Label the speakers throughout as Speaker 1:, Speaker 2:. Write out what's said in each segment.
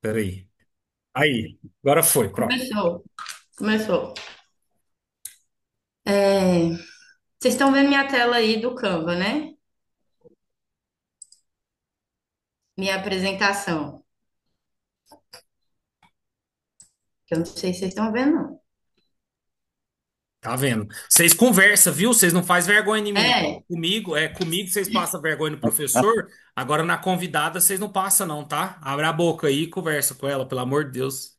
Speaker 1: Peraí. Aí, agora foi, pronto.
Speaker 2: Começou, começou. É, vocês estão vendo minha tela aí do Canva, né? Minha apresentação. Que eu não sei se vocês estão vendo, não.
Speaker 1: Tá vendo? Vocês conversam, viu? Vocês não fazem vergonha em mim, não.
Speaker 2: É,
Speaker 1: Comigo vocês passam vergonha no professor. Agora na convidada vocês não passam, não, tá? Abre a boca aí e conversa com ela, pelo amor de Deus.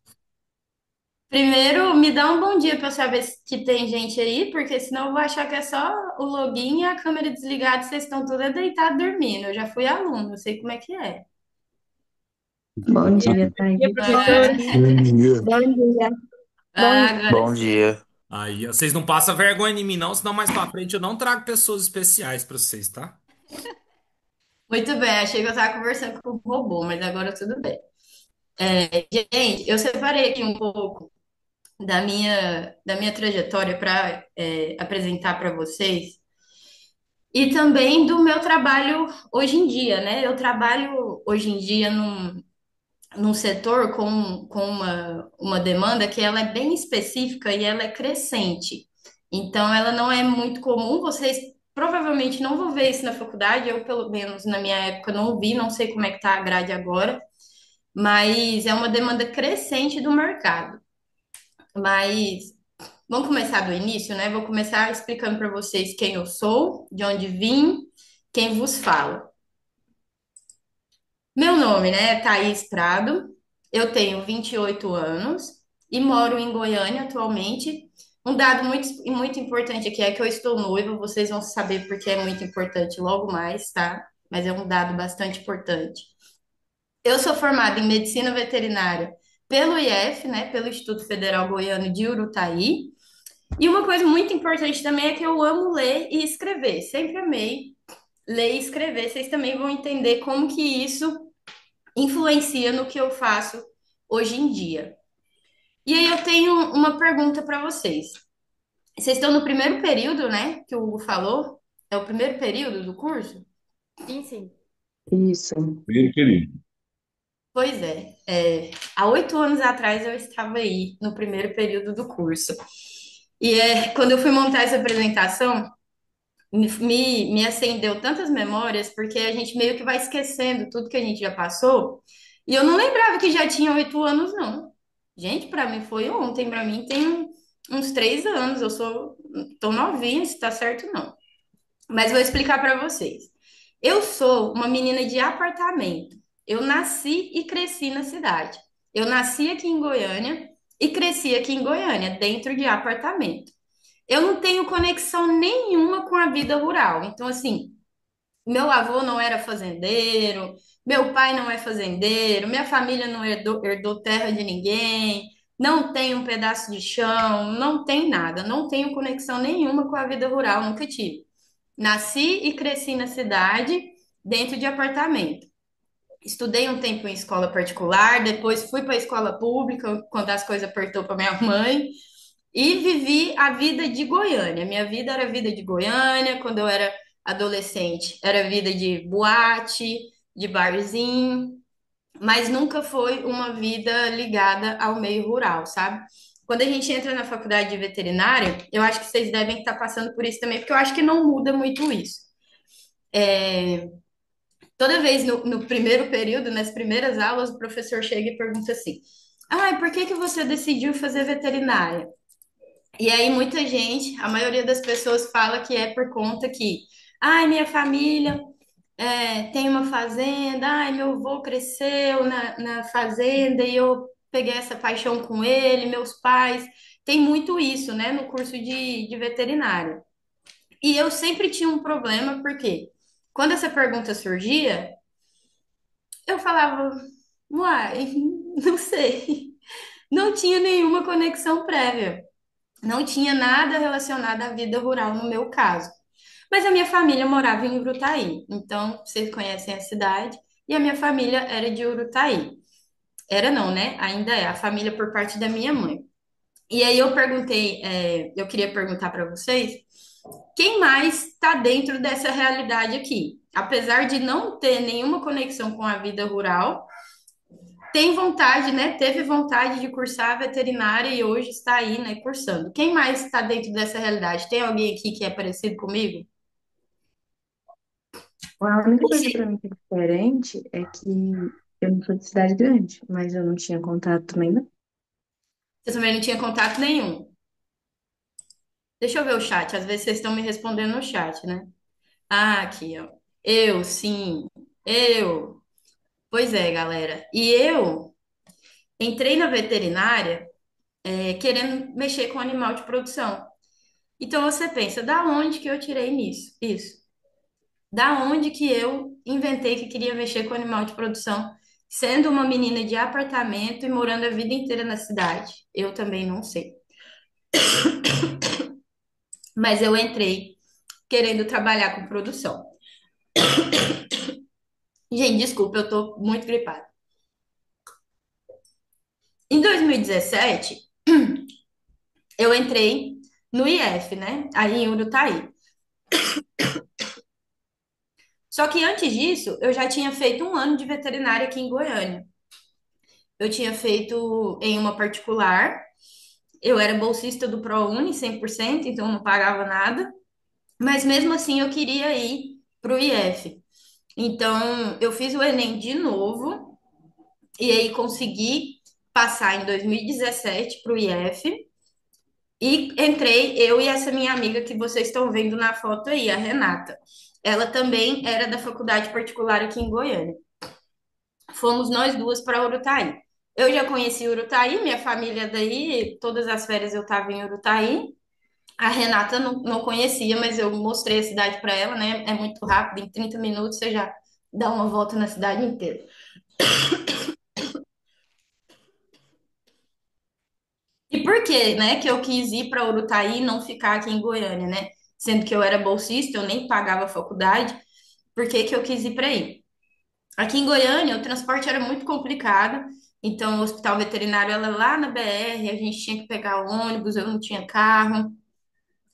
Speaker 2: primeiro me dá um bom dia para eu saber que tem gente aí, porque senão eu vou achar que é só o login e a câmera desligada, e vocês estão todos deitados dormindo. Eu já fui aluno, eu sei como é que é.
Speaker 3: Bom dia,
Speaker 4: Dia,
Speaker 3: Thaís.
Speaker 4: professor.
Speaker 5: Bom dia.
Speaker 4: Bom dia. Bom
Speaker 2: Ah,
Speaker 4: dia.
Speaker 2: agora
Speaker 5: Bom
Speaker 2: sim.
Speaker 5: dia.
Speaker 1: Aí, ó, vocês não passam vergonha em mim, não, senão mais pra frente eu não trago pessoas especiais pra vocês, tá?
Speaker 2: Muito bem, achei que eu estava conversando com o robô, mas agora tudo bem. Gente, eu separei aqui um pouco da minha trajetória para apresentar para vocês e também do meu trabalho hoje em dia, né? Eu trabalho hoje em dia num setor com uma demanda que ela é bem específica e ela é crescente. Então, ela não é muito comum, vocês provavelmente não vão ver isso na faculdade, eu, pelo menos na minha época, não vi, não sei como é que está a grade agora, mas é uma demanda crescente do mercado. Mas vamos começar do início, né? Vou começar explicando para vocês quem eu sou, de onde vim, quem vos fala. Meu nome, né, é Thaís Prado. Eu tenho 28 anos e moro em Goiânia atualmente. Um dado muito importante aqui é que eu estou noiva, vocês vão saber porque é muito importante logo mais, tá? Mas é um dado bastante importante. Eu sou formada em medicina veterinária pelo IF, né, pelo Instituto Federal Goiano de Urutaí. E uma coisa muito importante também é que eu amo ler e escrever. Sempre amei ler e escrever. Vocês também vão entender como que isso influencia no que eu faço hoje em dia. E aí eu tenho uma pergunta para vocês. Vocês estão no primeiro período, né? Que o Hugo falou? É o primeiro período do curso?
Speaker 4: Sim, sim.
Speaker 3: Isso.
Speaker 5: Bem, querido.
Speaker 2: Pois há 8 anos atrás eu estava aí no primeiro período do curso. E quando eu fui montar essa apresentação, me acendeu tantas memórias, porque a gente meio que vai esquecendo tudo que a gente já passou. E eu não lembrava que já tinha 8 anos, não. Gente, para mim foi ontem, para mim tem uns 3 anos. Eu sou tão novinha, se tá certo, não. Mas vou explicar para vocês. Eu sou uma menina de apartamento. Eu nasci e cresci na cidade. Eu nasci aqui em Goiânia e cresci aqui em Goiânia, dentro de apartamento. Eu não tenho conexão nenhuma com a vida rural. Então, assim, meu avô não era fazendeiro, meu pai não é fazendeiro, minha família não herdou terra de ninguém, não tem um pedaço de chão, não tem nada, não tenho conexão nenhuma com a vida rural, nunca tive. Nasci e cresci na cidade, dentro de apartamento. Estudei um tempo em escola particular, depois fui para a escola pública, quando as coisas apertou para minha mãe. E vivi a vida de Goiânia. Minha vida era vida de Goiânia, quando eu era adolescente, era vida de boate, de barzinho, mas nunca foi uma vida ligada ao meio rural, sabe? Quando a gente entra na faculdade de veterinária, eu acho que vocês devem estar passando por isso também, porque eu acho que não muda muito isso. Toda vez no primeiro período, nas primeiras aulas, o professor chega e pergunta assim: Ah, por que que você decidiu fazer veterinária? E aí muita gente, a maioria das pessoas fala que é por conta que, ai, minha família tem uma fazenda, ai, meu avô cresceu na fazenda e eu peguei essa paixão com ele, meus pais. Tem muito isso, né, no curso de veterinária. E eu sempre tinha um problema, porque quando essa pergunta surgia, eu falava, uai, não sei. Não tinha nenhuma conexão prévia. Não tinha nada relacionado à vida rural no meu caso. Mas a minha família morava em Urutaí. Então, vocês conhecem a cidade. E a minha família era de Urutaí. Era não, né? Ainda é a família por parte da minha mãe. E aí eu perguntei, eu queria perguntar para vocês, quem mais está dentro dessa realidade aqui? Apesar de não ter nenhuma conexão com a vida rural, tem vontade, né? Teve vontade de cursar veterinária e hoje está aí, né, cursando. Quem mais está dentro dessa realidade? Tem alguém aqui que é parecido comigo?
Speaker 3: A única coisa pra mim que é diferente é que eu não sou de cidade grande, mas eu não tinha contato também, não.
Speaker 2: Você também não tinha contato nenhum. Deixa eu ver o chat. Às vezes vocês estão me respondendo no chat, né? Ah, aqui, ó. Eu, sim. Eu. Pois é, galera. E eu entrei na veterinária, querendo mexer com animal de produção. Então você pensa, da onde que eu tirei nisso? Isso. Da onde que eu inventei que queria mexer com animal de produção, sendo uma menina de apartamento e morando a vida inteira na cidade? Eu também não sei. Mas eu entrei querendo trabalhar com produção. Gente, desculpa, eu tô muito gripada. Em 2017, eu entrei no IF, né? Aí em Urutaí. Só que antes disso, eu já tinha feito um ano de veterinária aqui em Goiânia. Eu tinha feito em uma particular. Eu era bolsista do ProUni 100%, então não pagava nada. Mas mesmo assim, eu queria ir para o IF. Então, eu fiz o Enem de novo e aí consegui passar em 2017 para o IF. E entrei, eu e essa minha amiga que vocês estão vendo na foto aí, a Renata. Ela também era da faculdade particular aqui em Goiânia. Fomos nós duas para Urutaí. Eu já conheci Urutaí, minha família é daí, todas as férias eu estava em Urutaí. A Renata não conhecia, mas eu mostrei a cidade para ela, né? É muito rápido, em 30 minutos você já dá uma volta na cidade inteira. E por que, né, que eu quis ir para Urutaí e não ficar aqui em Goiânia, né? Sendo que eu era bolsista, eu nem pagava faculdade, por que que eu quis ir para aí? Aqui em Goiânia, o transporte era muito complicado, então o hospital veterinário era lá na BR, a gente tinha que pegar ônibus, eu não tinha carro,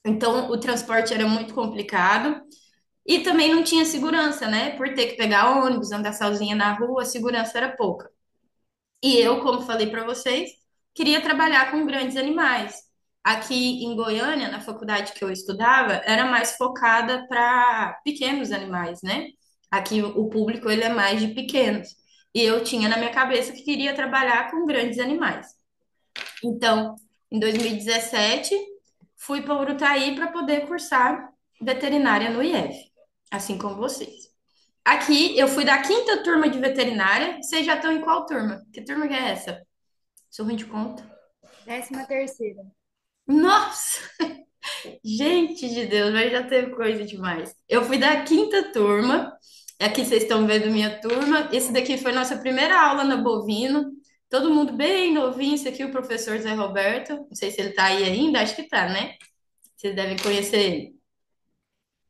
Speaker 2: então o transporte era muito complicado. E também não tinha segurança, né? Por ter que pegar ônibus, andar sozinha na rua, a segurança era pouca. E eu, como falei para vocês, queria trabalhar com grandes animais. Aqui em Goiânia, na faculdade que eu estudava, era mais focada para pequenos animais, né? Aqui o público ele é mais de pequenos. E eu tinha na minha cabeça que queria trabalhar com grandes animais. Então, em 2017, fui para Urutaí para poder cursar veterinária no IF, assim como vocês. Aqui, eu fui da quinta turma de veterinária. Vocês já estão em qual turma? Que turma que é essa? Sou ruim de conta.
Speaker 4: 13ª.
Speaker 2: Nossa! Gente de Deus, mas já teve coisa demais. Eu fui da quinta turma. Aqui vocês estão vendo minha turma. Esse daqui foi nossa primeira aula na Bovino. Todo mundo bem novinho. Esse aqui é o professor Zé Roberto. Não sei se ele tá aí ainda, acho que tá, né? Vocês devem conhecer ele.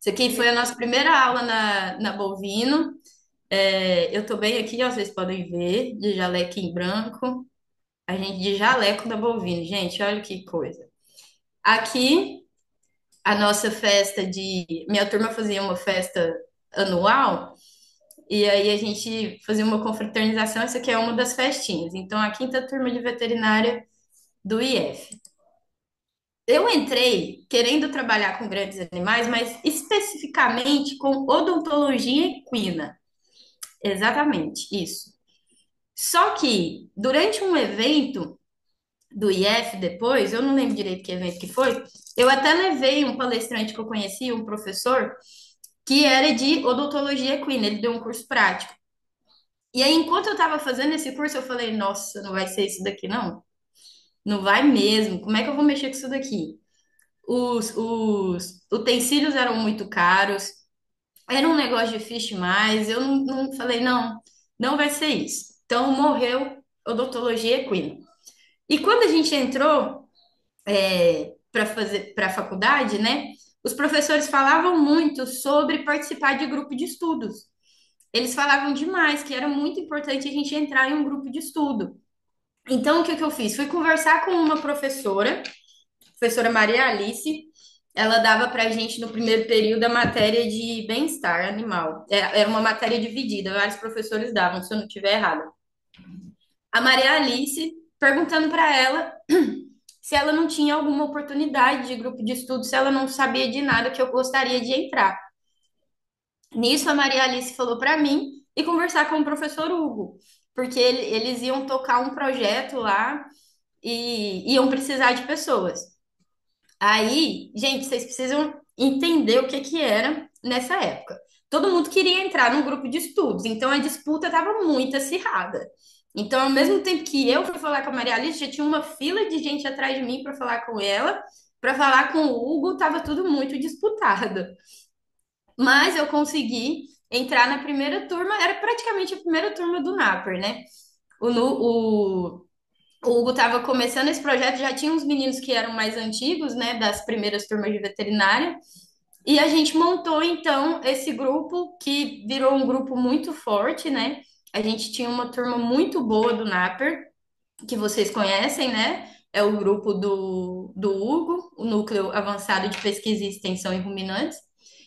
Speaker 2: Isso aqui foi a nossa primeira aula na Bovino. Eu tô bem aqui, ó, vocês podem ver, de jaleco em branco. A gente de jaleco da Bovino. Gente, olha que coisa. Aqui, a nossa festa de. Minha turma fazia uma festa anual, e aí a gente fazia uma confraternização. Essa aqui é uma das festinhas. Então, a quinta turma de veterinária do IF. Eu entrei querendo trabalhar com grandes animais, mas especificamente com odontologia equina. Exatamente, isso. Só que durante um evento do IF depois, eu não lembro direito que evento que foi, eu até levei um palestrante que eu conheci, um professor, que era de odontologia equina, ele deu um curso prático. E aí, enquanto eu estava fazendo esse curso, eu falei, nossa, não vai ser isso daqui, não. Não vai mesmo. Como é que eu vou mexer com isso daqui? Os utensílios eram muito caros, era um negócio difícil demais. Eu não falei, não, não vai ser isso. Então, morreu odontologia equina. E quando a gente entrou para a faculdade, né? Os professores falavam muito sobre participar de grupo de estudos. Eles falavam demais que era muito importante a gente entrar em um grupo de estudo. Então, o que que eu fiz? Fui conversar com uma professora, professora Maria Alice. Ela dava para a gente no primeiro período a matéria de bem-estar animal. Era uma matéria dividida, vários professores davam, se eu não estiver errada. a Maria Alice, perguntando para ela se ela não tinha alguma oportunidade de grupo de estudo, se ela não sabia de nada que eu gostaria de entrar. Nisso, a Maria Alice falou para mim e conversar com o professor Hugo, porque eles iam tocar um projeto lá e iam precisar de pessoas. Aí, gente, vocês precisam entender o que que era nessa época. Todo mundo queria entrar num grupo de estudos, então a disputa estava muito acirrada. Então, ao mesmo tempo que eu fui falar com a Maria Alice, já tinha uma fila de gente atrás de mim para falar com ela, para falar com o Hugo, estava tudo muito disputado. Mas eu consegui entrar na primeira turma, era praticamente a primeira turma do Naper, né? O, Nu- o, o Hugo estava começando esse projeto, já tinha uns meninos que eram mais antigos, né, das primeiras turmas de veterinária, e a gente montou então esse grupo que virou um grupo muito forte, né? A gente tinha uma turma muito boa do Naper, que vocês conhecem, né? É o grupo do Hugo, o Núcleo Avançado de Pesquisa e Extensão em Ruminantes.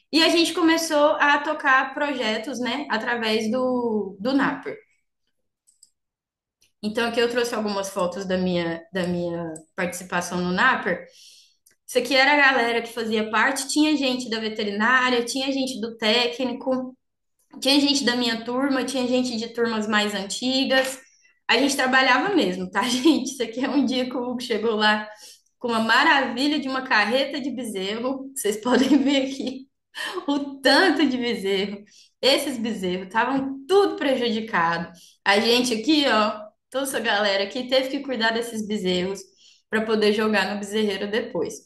Speaker 2: E a gente começou a tocar projetos, né, através do Naper. Então, aqui eu trouxe algumas fotos da minha participação no Naper. Isso aqui era a galera que fazia parte. Tinha gente da veterinária, tinha gente do técnico, tinha gente da minha turma, tinha gente de turmas mais antigas. A gente trabalhava mesmo, tá, gente? Isso aqui é um dia que o Hugo chegou lá com uma maravilha de uma carreta de bezerro. Vocês podem ver aqui o tanto de bezerro. Esses bezerros estavam tudo prejudicado. A gente aqui, ó, toda essa galera aqui teve que cuidar desses bezerros para poder jogar no bezerreiro depois.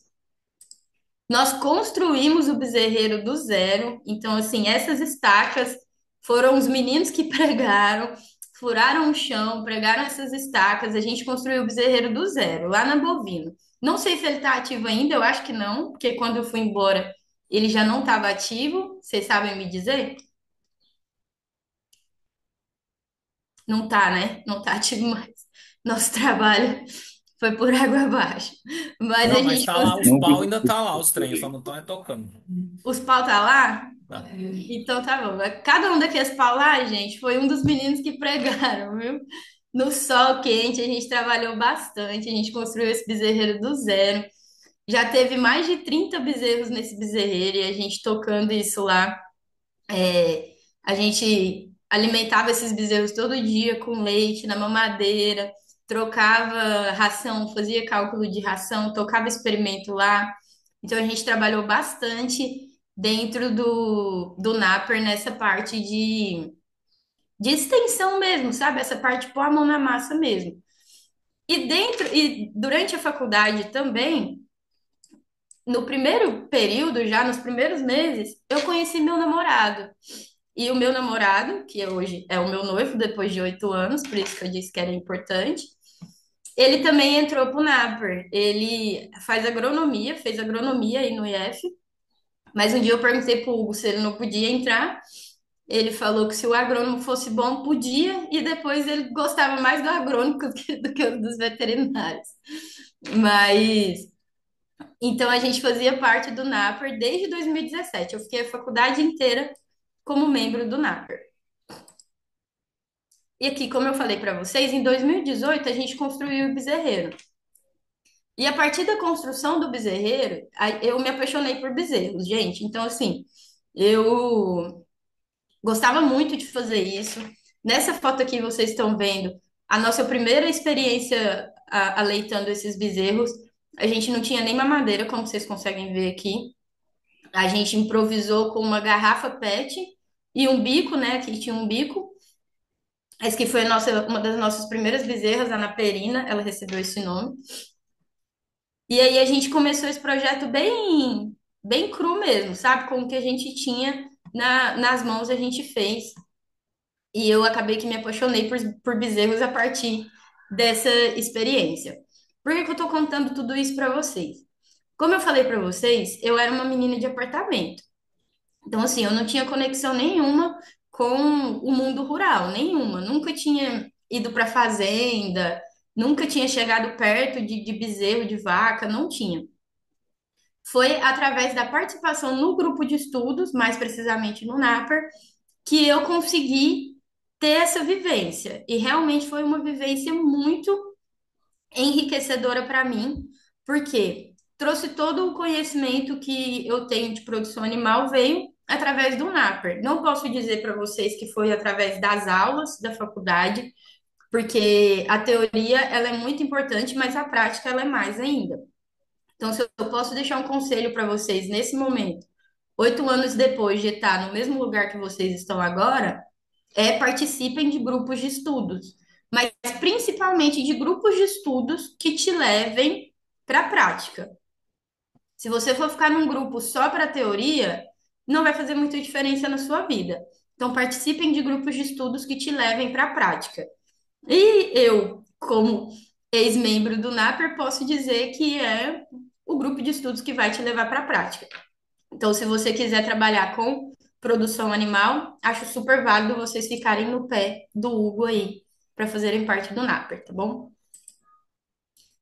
Speaker 2: Nós construímos o bezerreiro do zero, então, assim, essas estacas foram os meninos que pregaram, furaram o chão, pregaram essas estacas, a gente construiu o bezerreiro do zero, lá na Bovino. Não sei se ele está ativo ainda, eu acho que não, porque quando eu fui embora ele já não estava ativo, vocês sabem me dizer? Não tá, né? Não tá ativo mais. Nosso trabalho foi por água abaixo. Mas a
Speaker 1: Não, mas
Speaker 2: gente
Speaker 1: tá lá, os
Speaker 3: Não
Speaker 1: pau
Speaker 3: vi.
Speaker 1: ainda tá lá, os trens, só não estão tocando.
Speaker 2: Os pau tá lá?
Speaker 1: Tá.
Speaker 2: Então tá bom. Cada um daqueles pau lá, gente, foi um dos meninos que pregaram, viu? No sol quente, a gente trabalhou bastante, a gente construiu esse bezerreiro do zero. Já teve mais de 30 bezerros nesse bezerreiro e a gente tocando isso lá. A gente alimentava esses bezerros todo dia com leite, na mamadeira, trocava ração, fazia cálculo de ração, tocava experimento lá. Então a gente trabalhou bastante dentro do Naper nessa parte de extensão mesmo, sabe? Essa parte de pôr a mão na massa mesmo. E durante a faculdade também, no primeiro período, já nos primeiros meses, eu conheci meu namorado. E o meu namorado, que hoje é o meu noivo, depois de 8 anos, por isso que eu disse que era importante, ele também entrou para o Naper. Ele faz agronomia, fez agronomia aí no IF, mas um dia eu perguntei para o Hugo se ele não podia entrar. Ele falou que se o agrônomo fosse bom, podia, e depois ele gostava mais do agrônomo do que dos veterinários. Mas então a gente fazia parte do Naper desde 2017. Eu fiquei a faculdade inteira como membro do Naper. E aqui, como eu falei para vocês, em 2018 a gente construiu o bezerreiro. E a partir da construção do bezerreiro, eu me apaixonei por bezerros, gente. Então, assim, eu gostava muito de fazer isso. Nessa foto aqui vocês estão vendo a nossa primeira experiência aleitando esses bezerros. A gente não tinha nem mamadeira, como vocês conseguem ver aqui. A gente improvisou com uma garrafa PET e um bico, né? Aqui tinha um bico. Essa que foi uma das nossas primeiras bezerras, a Naperina, ela recebeu esse nome. E aí a gente começou esse projeto bem, bem cru mesmo, sabe? Com o que a gente tinha nas mãos a gente fez. E eu acabei que me apaixonei por bezerros a partir dessa experiência. Por que que eu tô contando tudo isso para vocês? Como eu falei para vocês, eu era uma menina de apartamento. Então, assim, eu não tinha conexão nenhuma com o mundo rural, nenhuma. Nunca tinha ido para fazenda, nunca tinha chegado perto de bezerro, de vaca, não tinha. Foi através da participação no grupo de estudos, mais precisamente no Naper, que eu consegui ter essa vivência. E realmente foi uma vivência muito enriquecedora para mim, porque trouxe todo o conhecimento que eu tenho de produção animal veio através do NAPER. Não posso dizer para vocês que foi através das aulas da faculdade, porque a teoria ela é muito importante, mas a prática ela é mais ainda. Então, se eu posso deixar um conselho para vocês nesse momento, 8 anos depois de estar no mesmo lugar que vocês estão agora, participem de grupos de estudos, mas principalmente de grupos de estudos que te levem para a prática. Se você for ficar num grupo só para teoria, não vai fazer muita diferença na sua vida. Então, participem de grupos de estudos que te levem para a prática. E eu, como ex-membro do NAPER, posso dizer que é o grupo de estudos que vai te levar para a prática. Então, se você quiser trabalhar com produção animal, acho super válido vocês ficarem no pé do Hugo aí, para fazerem parte do NAPER, tá bom?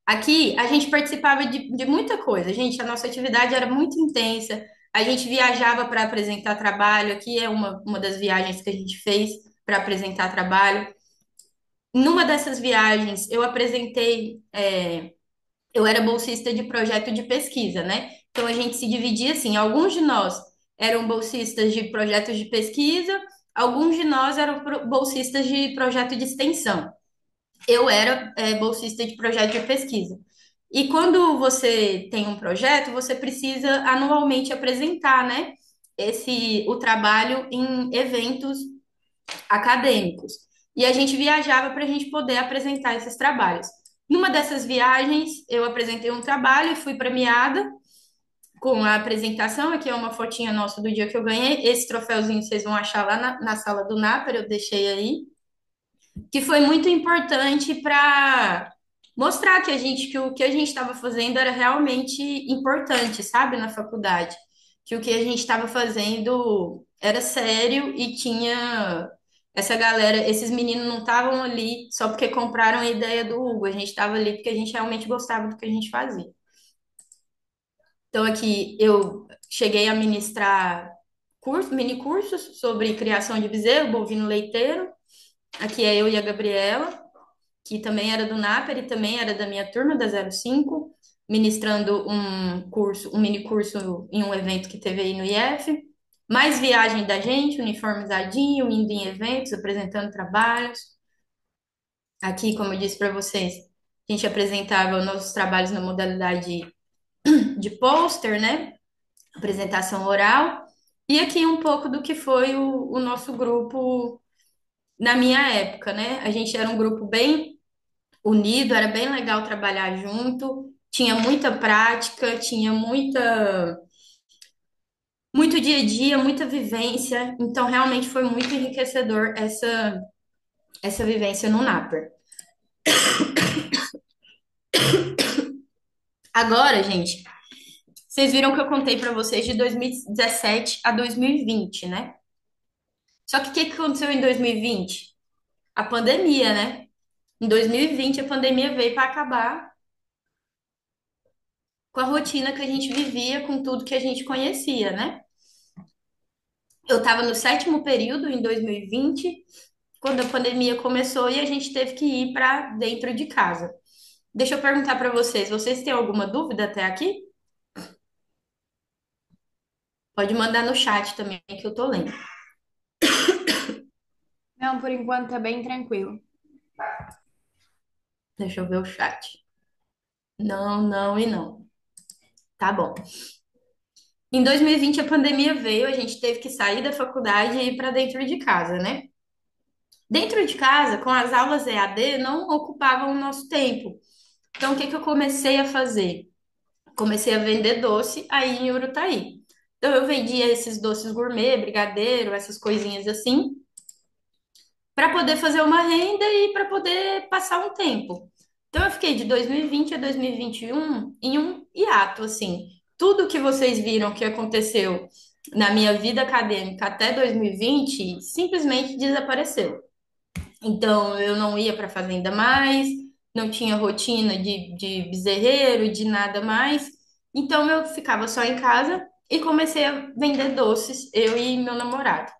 Speaker 2: Aqui, a gente participava de muita coisa, gente, a nossa atividade era muito intensa, a gente viajava para apresentar trabalho, aqui é uma das viagens que a gente fez para apresentar trabalho. Numa dessas viagens, eu apresentei, eu era bolsista de projeto de pesquisa, né? Então a gente se dividia assim, alguns de nós eram bolsistas de projetos de pesquisa, alguns de nós eram bolsistas de projeto de extensão. Eu era, bolsista de projeto de pesquisa. E quando você tem um projeto, você precisa anualmente apresentar, né? O trabalho em eventos acadêmicos. E a gente viajava para a gente poder apresentar esses trabalhos. Numa dessas viagens, eu apresentei um trabalho e fui premiada com a apresentação. Aqui é uma fotinha nossa do dia que eu ganhei. Esse troféuzinho vocês vão achar lá na sala do NAPER, eu deixei aí. Que foi muito importante para mostrar que o que a gente estava fazendo era realmente importante, sabe, na faculdade. Que o que a gente estava fazendo era sério e tinha essa galera, esses meninos não estavam ali só porque compraram a ideia do Hugo, a gente estava ali porque a gente realmente gostava do que a gente fazia. Então, aqui eu cheguei a ministrar mini cursos sobre criação de bezerro, bovino leiteiro. Aqui é eu e a Gabriela, que também era do NAPER e também era da minha turma da 05, ministrando um mini curso em um evento que teve aí no IF. Mais viagem da gente, uniformizadinho, indo em eventos, apresentando trabalhos. Aqui, como eu disse para vocês, a gente apresentava nossos trabalhos na modalidade de pôster, né? Apresentação oral. E aqui um pouco do que foi o nosso grupo na minha época, né? A gente era um grupo bem unido, era bem legal trabalhar junto, tinha muita prática, tinha muito dia a dia, muita vivência, então realmente foi muito enriquecedor essa vivência no NAPER. Agora, gente, vocês viram que eu contei para vocês de 2017 a 2020, né? Só que o que que aconteceu em 2020? A pandemia, né? Em 2020 a pandemia veio para acabar com a rotina que a gente vivia, com tudo que a gente conhecia, né? Eu estava no sétimo período em 2020, quando a pandemia começou e a gente teve que ir para dentro de casa. Deixa eu perguntar para vocês, vocês têm alguma dúvida até aqui? Pode mandar no chat também que eu tô lendo.
Speaker 4: Não, por enquanto tá bem tranquilo.
Speaker 2: Deixa eu ver o chat. Não, não e não. Tá bom. Em 2020 a pandemia veio, a gente teve que sair da faculdade e ir para dentro de casa, né? Dentro de casa, com as aulas EAD, não ocupavam o nosso tempo. Então, o que que eu comecei a fazer? Comecei a vender doce aí em Urutaí. Então eu vendia esses doces gourmet, brigadeiro, essas coisinhas assim, para poder fazer uma renda e para poder passar um tempo. Então eu fiquei de 2020 a 2021 em um hiato assim. Tudo que vocês viram que aconteceu na minha vida acadêmica até 2020 simplesmente desapareceu. Então eu não ia para fazenda mais, não tinha rotina de bezerreiro, de nada mais. Então eu ficava só em casa e comecei a vender doces, eu e meu namorado.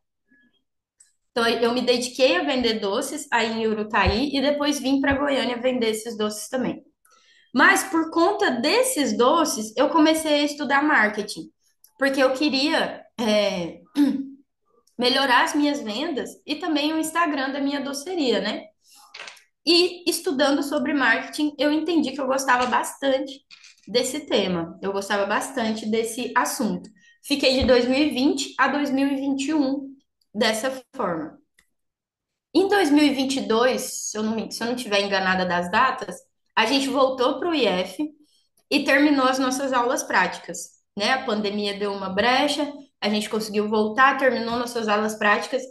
Speaker 2: Então, eu me dediquei a vender doces aí em Urutaí e depois vim para Goiânia vender esses doces também. Mas por conta desses doces, eu comecei a estudar marketing, porque eu queria melhorar as minhas vendas e também o Instagram da minha doceria, né? E estudando sobre marketing, eu entendi que eu gostava bastante desse tema, eu gostava bastante desse assunto. Fiquei de 2020 a 2021 dessa forma. Em 2022, se eu não estiver enganada das datas, a gente voltou para o IF e terminou as nossas aulas práticas, né? A pandemia deu uma brecha, a gente conseguiu voltar, terminou nossas aulas práticas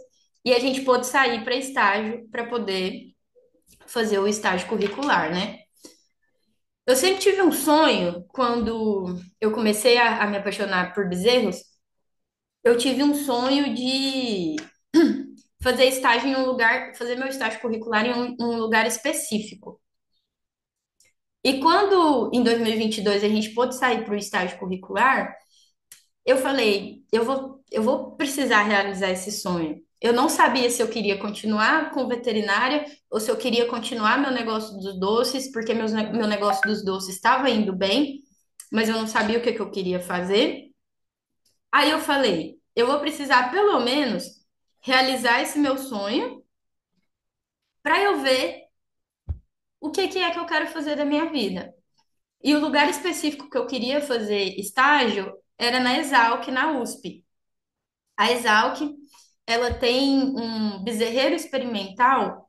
Speaker 2: e a gente pôde sair para estágio para poder fazer o estágio curricular, né? Eu sempre tive um sonho, quando eu comecei a me apaixonar por bezerros, eu tive um sonho de fazer estágio em um lugar, fazer meu estágio curricular em um lugar específico. E quando, em 2022, a gente pôde sair para o estágio curricular, eu falei, eu vou precisar realizar esse sonho. Eu não sabia se eu queria continuar com veterinária ou se eu queria continuar meu negócio dos doces, porque meu negócio dos doces estava indo bem, mas eu não sabia o que que eu queria fazer. Aí eu falei, eu vou precisar pelo menos realizar esse meu sonho para eu ver o que que é que eu quero fazer da minha vida. E o lugar específico que eu queria fazer estágio era na Exalc, na USP. A Exalc, ela tem um bezerreiro experimental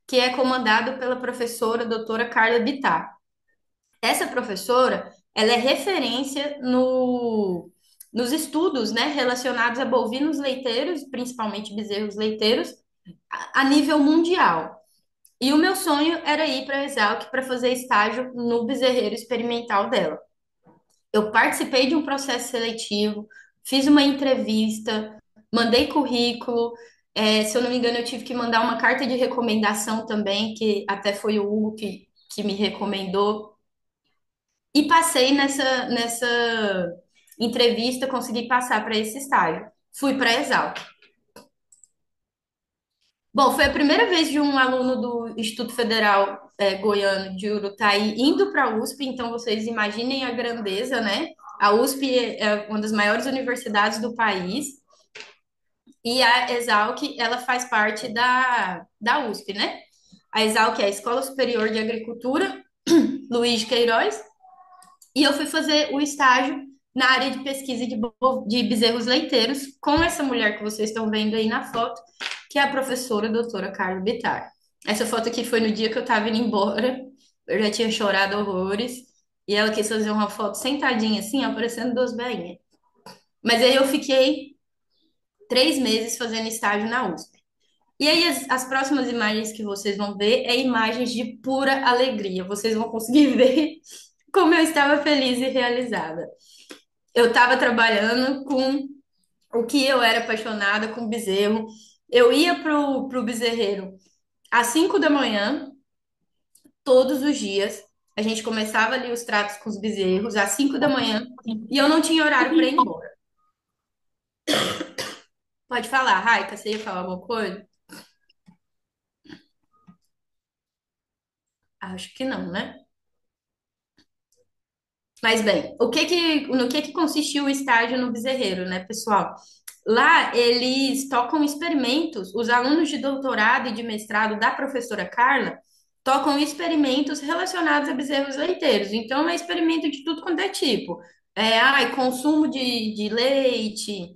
Speaker 2: que é comandado pela professora doutora Carla Bittar. Essa professora, ela é referência nos estudos, né, relacionados a bovinos leiteiros, principalmente bezerros leiteiros, a nível mundial. E o meu sonho era ir para a Exalc para fazer estágio no bezerreiro experimental dela. Eu participei de um processo seletivo, fiz uma entrevista, mandei currículo. Se eu não me engano, eu tive que mandar uma carta de recomendação também, que até foi o Hugo que me recomendou. E passei nessa entrevista, consegui passar para esse estágio. Fui para a Exalc. Bom, foi a primeira vez de um aluno do Instituto Federal Goiano de Urutaí indo para a USP, então vocês imaginem a grandeza, né? A USP é uma das maiores universidades do país e a Exalc, ela faz parte da USP, né? A Exalc é a Escola Superior de Agricultura, Luiz de Queiroz, e eu fui fazer o estágio na área de pesquisa de bezerros leiteiros com essa mulher que vocês estão vendo aí na foto, que é a professora doutora Carla Bittar. Essa foto aqui foi no dia que eu estava indo embora, eu já tinha chorado horrores, e ela quis fazer uma foto sentadinha assim, aparecendo duas bainhas. Mas aí eu fiquei 3 meses fazendo estágio na USP. E aí as próximas imagens que vocês vão ver é imagens de pura alegria. Vocês vão conseguir ver como eu estava feliz e realizada. Eu estava trabalhando com o que eu era apaixonada com bezerro. Eu ia pro bezerreiro às 5 da manhã, todos os dias. A gente começava ali os tratos com os bezerros às 5 da manhã e eu não tinha horário para ir embora. Pode falar, Raika, você ia falar alguma coisa? Acho que não, né? Mas bem, no que consistiu o estágio no bezerreiro, né, pessoal? Lá eles tocam experimentos, os alunos de doutorado e de mestrado da professora Carla tocam experimentos relacionados a bezerros leiteiros. Então, é experimento de tudo quanto é tipo. Consumo de leite,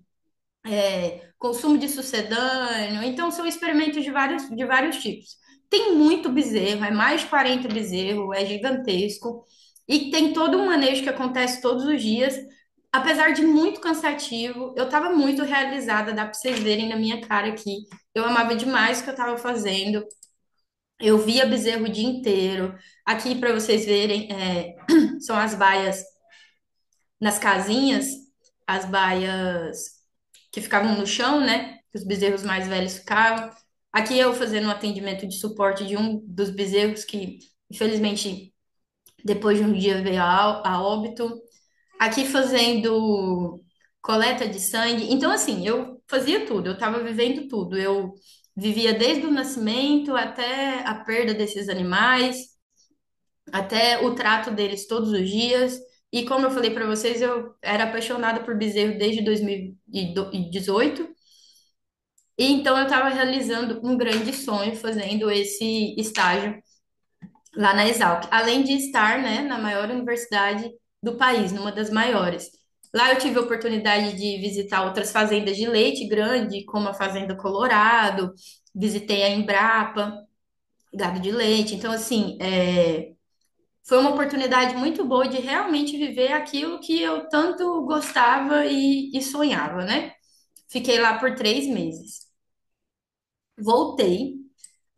Speaker 2: consumo de sucedâneo. Então, são experimentos de vários tipos. Tem muito bezerro, é mais de 40 bezerros, é gigantesco. E tem todo um manejo que acontece todos os dias. Apesar de muito cansativo, eu estava muito realizada, dá para vocês verem na minha cara aqui. Eu amava demais o que eu estava fazendo. Eu via bezerro o dia inteiro. Aqui, para vocês verem, são as baias nas casinhas, as baias que ficavam no chão, né? Que os bezerros mais velhos ficavam. Aqui eu fazendo um atendimento de suporte de um dos bezerros que, infelizmente, depois de um dia veio a óbito. Aqui fazendo coleta de sangue. Então, assim, eu fazia tudo, eu estava vivendo tudo. Eu Vivia desde o nascimento até a perda desses animais, até o trato deles todos os dias. E como eu falei para vocês, eu era apaixonada por bezerro desde 2018. E então eu estava realizando um grande sonho fazendo esse estágio lá na Exalc, além de estar, né, na maior universidade do país, numa das maiores. Lá eu tive a oportunidade de visitar outras fazendas de leite grande, como a Fazenda Colorado, visitei a Embrapa, gado de leite. Então, assim, foi uma oportunidade muito boa de realmente viver aquilo que eu tanto gostava e sonhava, né? Fiquei lá por 3 meses. Voltei,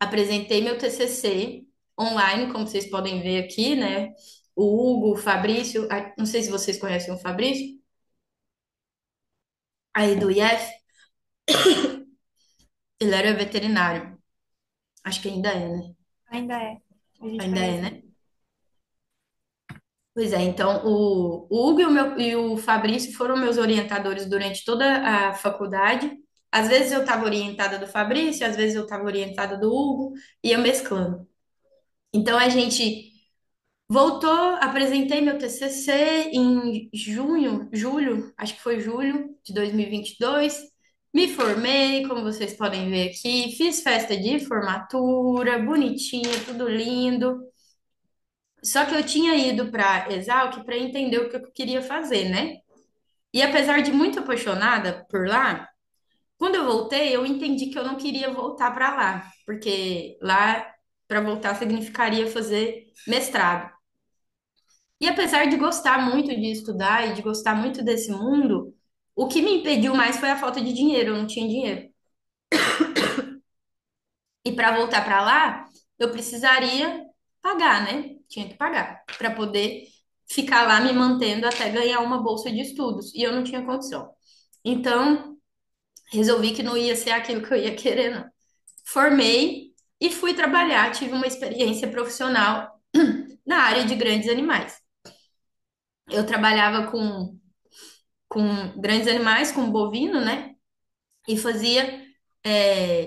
Speaker 2: apresentei meu TCC online, como vocês podem ver aqui, né? O Hugo, o Fabrício, não sei se vocês conhecem o Fabrício, aí do IF, ele era veterinário. Acho que ainda é, né?
Speaker 4: Ainda é. A gente
Speaker 2: Ainda é,
Speaker 4: conhece.
Speaker 2: né? Pois é, então o Hugo e o Fabrício foram meus orientadores durante toda a faculdade. Às vezes eu estava orientada do Fabrício, às vezes eu estava orientada do Hugo, ia mesclando. Então a gente voltou, apresentei meu TCC em julho, acho que foi julho de 2022. Me formei, como vocês podem ver aqui, fiz festa de formatura, bonitinha, tudo lindo. Só que eu tinha ido para Exalc para entender o que eu queria fazer, né? E apesar de muito apaixonada por lá, quando eu voltei, eu entendi que eu não queria voltar para lá, porque lá para voltar significaria fazer mestrado. E apesar de gostar muito de estudar e de gostar muito desse mundo, o que me impediu mais foi a falta de dinheiro, eu não tinha dinheiro. E para voltar para lá, eu precisaria pagar, né? Tinha que pagar para poder ficar lá me mantendo até ganhar uma bolsa de estudos. E eu não tinha condição. Então, resolvi que não ia ser aquilo que eu ia querer, não. Formei e fui trabalhar, tive uma experiência profissional na área de grandes animais. Eu trabalhava com grandes animais, com bovino, né? E fazia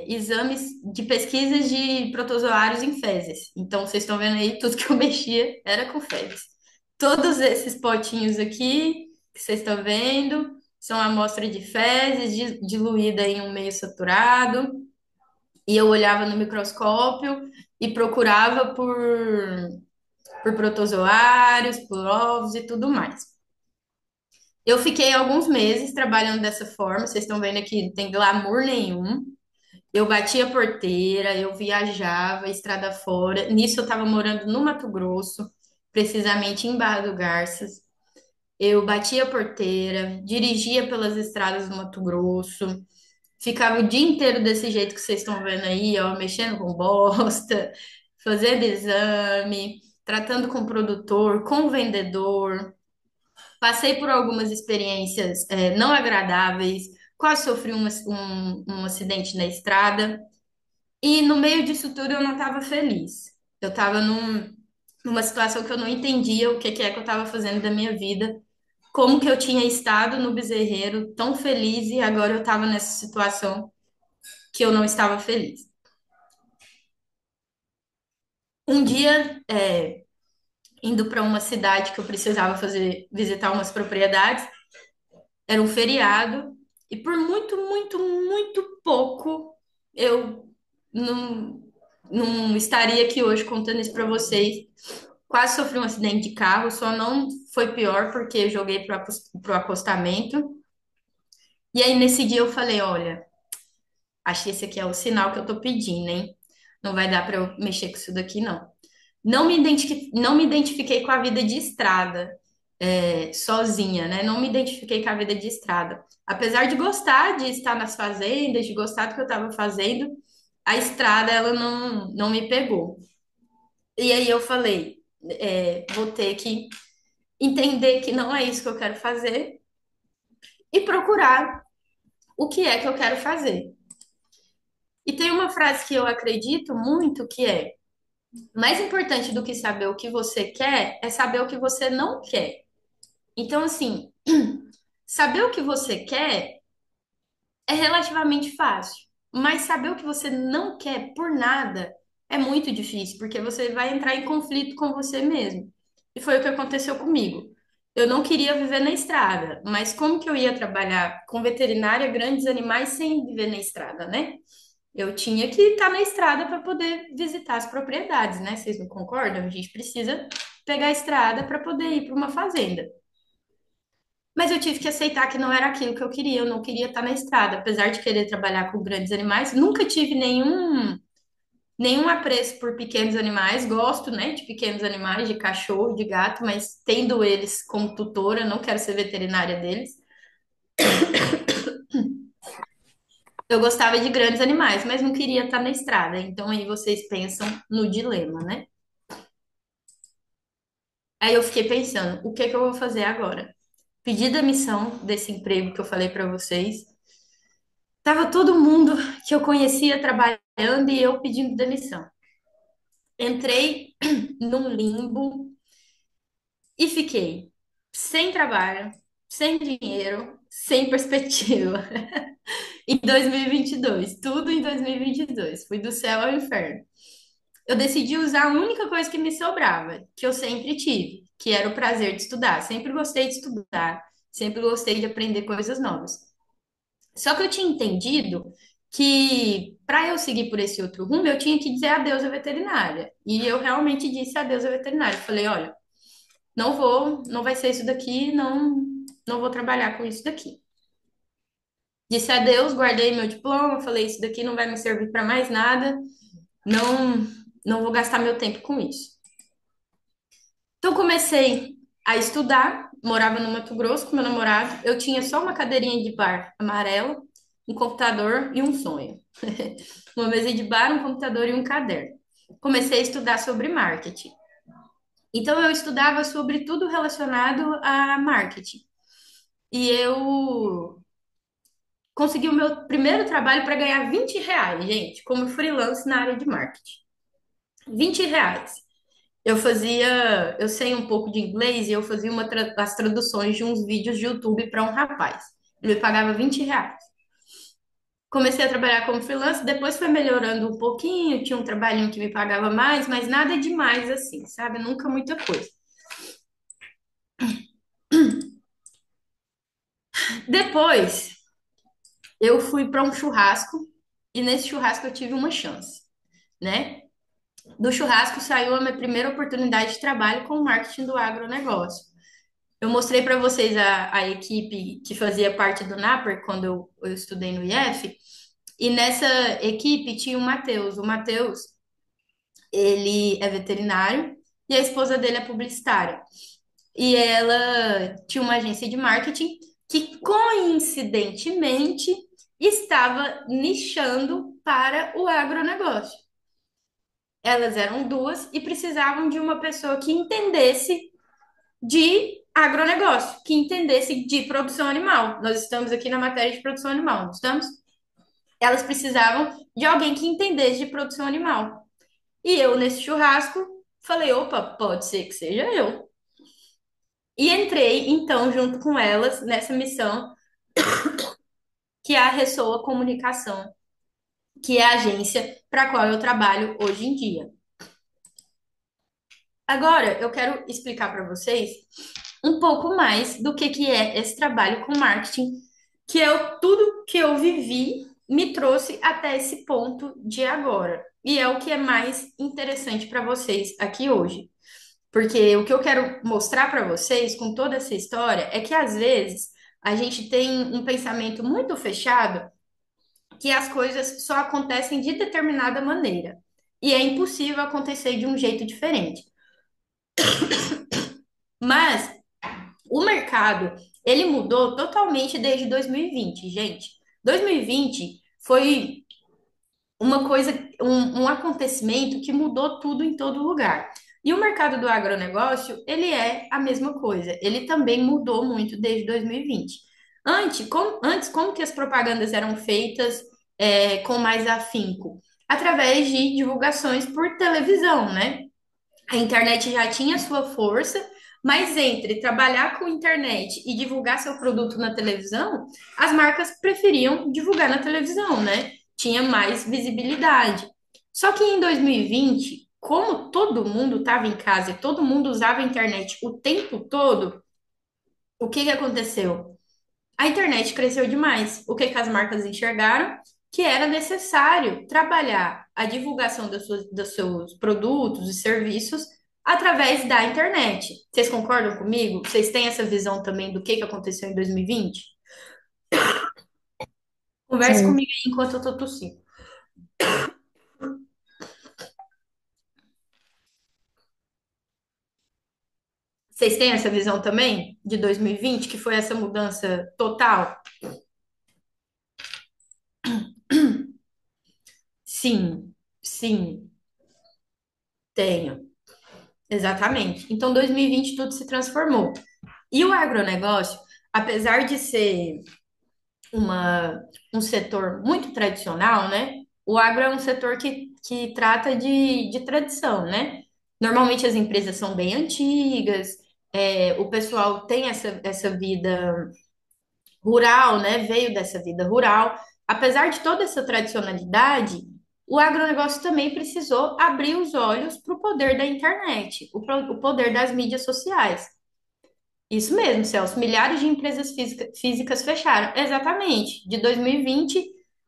Speaker 2: exames de pesquisas de protozoários em fezes. Então, vocês estão vendo aí, tudo que eu mexia era com fezes. Todos esses potinhos aqui que vocês estão vendo são amostra de fezes diluída em um meio saturado. E eu olhava no microscópio e procurava por protozoários, por ovos e tudo mais. Eu fiquei alguns meses trabalhando dessa forma, vocês estão vendo aqui, não tem glamour nenhum. Eu batia porteira, eu viajava, estrada fora. Nisso eu estava morando no Mato Grosso, precisamente em Barra do Garças. Eu batia porteira, dirigia pelas estradas do Mato Grosso, ficava o dia inteiro desse jeito que vocês estão vendo aí, ó, mexendo com bosta, fazendo exame, tratando com o produtor, com o vendedor. Passei por algumas experiências, não agradáveis, quase sofri um acidente na estrada. E no meio disso tudo eu não estava feliz. Eu estava numa situação que eu não entendia o que que é que eu estava fazendo da minha vida, como que eu tinha estado no bezerreiro tão feliz e agora eu estava nessa situação que eu não estava feliz. Um dia, indo para uma cidade que eu precisava visitar umas propriedades, era um feriado e por muito, muito, muito pouco eu não, não estaria aqui hoje contando isso para vocês. Quase sofri um acidente de carro, só não foi pior porque eu joguei pro acostamento. E aí nesse dia eu falei, olha, acho que esse aqui é o sinal que eu tô pedindo, hein? Não vai dar para eu mexer com isso daqui, não. Não me identifiquei com a vida de estrada, sozinha, né? Não me identifiquei com a vida de estrada. Apesar de gostar de estar nas fazendas, de gostar do que eu estava fazendo, a estrada, ela não me pegou. E aí eu falei, vou ter que entender que não é isso que eu quero fazer e procurar o que é que eu quero fazer. E tem uma frase que eu acredito muito que é: mais importante do que saber o que você quer é saber o que você não quer. Então, assim, saber o que você quer é relativamente fácil. mas saber o que você não quer por nada é muito difícil, porque você vai entrar em conflito com você mesmo. E foi o que aconteceu comigo. Eu não queria viver na estrada, mas como que eu ia trabalhar com veterinária, grandes animais, sem viver na estrada, né? Eu tinha que estar na estrada para poder visitar as propriedades, né? Vocês não concordam? A gente precisa pegar a estrada para poder ir para uma fazenda. Mas eu tive que aceitar que não era aquilo que eu queria. Eu não queria estar na estrada, apesar de querer trabalhar com grandes animais. Nunca tive nenhum apreço por pequenos animais. Gosto, né, de pequenos animais, de cachorro, de gato, mas tendo eles como tutora, não quero ser veterinária deles. Eu gostava de grandes animais, mas não queria estar na estrada. Então aí vocês pensam no dilema, né? Aí eu fiquei pensando, o que que eu vou fazer agora? Pedi demissão desse emprego que eu falei para vocês. Tava todo mundo que eu conhecia trabalhando e eu pedindo demissão. Entrei num limbo e fiquei sem trabalho, sem dinheiro, sem perspectiva. Em 2022, tudo em 2022, fui do céu ao inferno. Eu decidi usar a única coisa que me sobrava, que eu sempre tive, que era o prazer de estudar. Sempre gostei de estudar, sempre gostei de aprender coisas novas. Só que eu tinha entendido que para eu seguir por esse outro rumo, eu tinha que dizer adeus à veterinária. E eu realmente disse adeus à veterinária. Falei, olha, não vou, não vai ser isso daqui, não vou trabalhar com isso daqui. Disse adeus, guardei meu diploma, falei, isso daqui não vai me servir para mais nada, não, não vou gastar meu tempo com isso. Então comecei a estudar, morava no Mato Grosso com meu namorado, eu tinha só uma cadeirinha de bar amarela, um computador e um sonho. Uma mesa de bar, um computador e um caderno. Comecei a estudar sobre marketing. Então eu estudava sobre tudo relacionado a marketing. E eu consegui o meu primeiro trabalho para ganhar R$ 20, gente, como freelance na área de marketing. R$ 20. Eu sei um pouco de inglês e eu fazia as traduções de uns vídeos de YouTube para um rapaz. Ele me pagava R$ 20. Comecei a trabalhar como freelance, depois foi melhorando um pouquinho, tinha um trabalhinho que me pagava mais, mas nada demais assim, sabe? Nunca muita coisa. Depois, eu fui para um churrasco e nesse churrasco eu tive uma chance, né? Do churrasco saiu a minha primeira oportunidade de trabalho com o marketing do agronegócio. Eu mostrei para vocês a equipe que fazia parte do Naper quando eu estudei no IF, e nessa equipe tinha o Matheus. O Matheus, ele é veterinário e a esposa dele é publicitária. E ela tinha uma agência de marketing que, coincidentemente, estava nichando para o agronegócio. Elas eram duas e precisavam de uma pessoa que entendesse de agronegócio, que entendesse de produção animal. Nós estamos aqui na matéria de produção animal, não estamos? Elas precisavam de alguém que entendesse de produção animal. E eu, nesse churrasco, falei: opa, pode ser que seja eu. E entrei, então, junto com elas nessa missão, que é a Ressoa Comunicação, que é a agência para a qual eu trabalho hoje em dia. Agora, eu quero explicar para vocês um pouco mais do que é esse trabalho com marketing, que é tudo que eu vivi me trouxe até esse ponto de agora. E é o que é mais interessante para vocês aqui hoje. Porque o que eu quero mostrar para vocês com toda essa história é que às vezes a gente tem um pensamento muito fechado que as coisas só acontecem de determinada maneira. E é impossível acontecer de um jeito diferente. Mas o mercado, ele mudou totalmente desde 2020, gente. 2020 foi uma coisa, um acontecimento que mudou tudo em todo lugar. E o mercado do agronegócio, ele é a mesma coisa. Ele também mudou muito desde 2020. Antes, como que as propagandas eram feitas com mais afinco? Através de divulgações por televisão, né? A internet já tinha sua força, mas entre trabalhar com internet e divulgar seu produto na televisão, as marcas preferiam divulgar na televisão, né? tinha mais visibilidade. Só que em 2020, como todo mundo estava em casa e todo mundo usava a internet o tempo todo, o que que aconteceu? A internet cresceu demais. O que que as marcas enxergaram? Que era necessário trabalhar a divulgação dos seus produtos e serviços através da internet. Vocês concordam comigo? Vocês têm essa visão também do que aconteceu em 2020? Converse
Speaker 3: Sim.
Speaker 2: comigo aí enquanto eu tô tossindo. Vocês têm essa visão também de 2020, que foi essa mudança total? Sim, sim, tenho. Exatamente. Então, 2020 tudo se transformou. E o agronegócio, apesar de ser uma, um setor muito tradicional, né? O agro é um setor que trata de tradição, né? Normalmente as empresas são bem antigas, o pessoal tem essa vida rural, né? Veio dessa vida rural. Apesar de toda essa tradicionalidade, o agronegócio também precisou abrir os olhos para o poder da internet, o poder das mídias sociais. Isso mesmo, Celso. Milhares de empresas físicas fecharam. Exatamente. De 2020,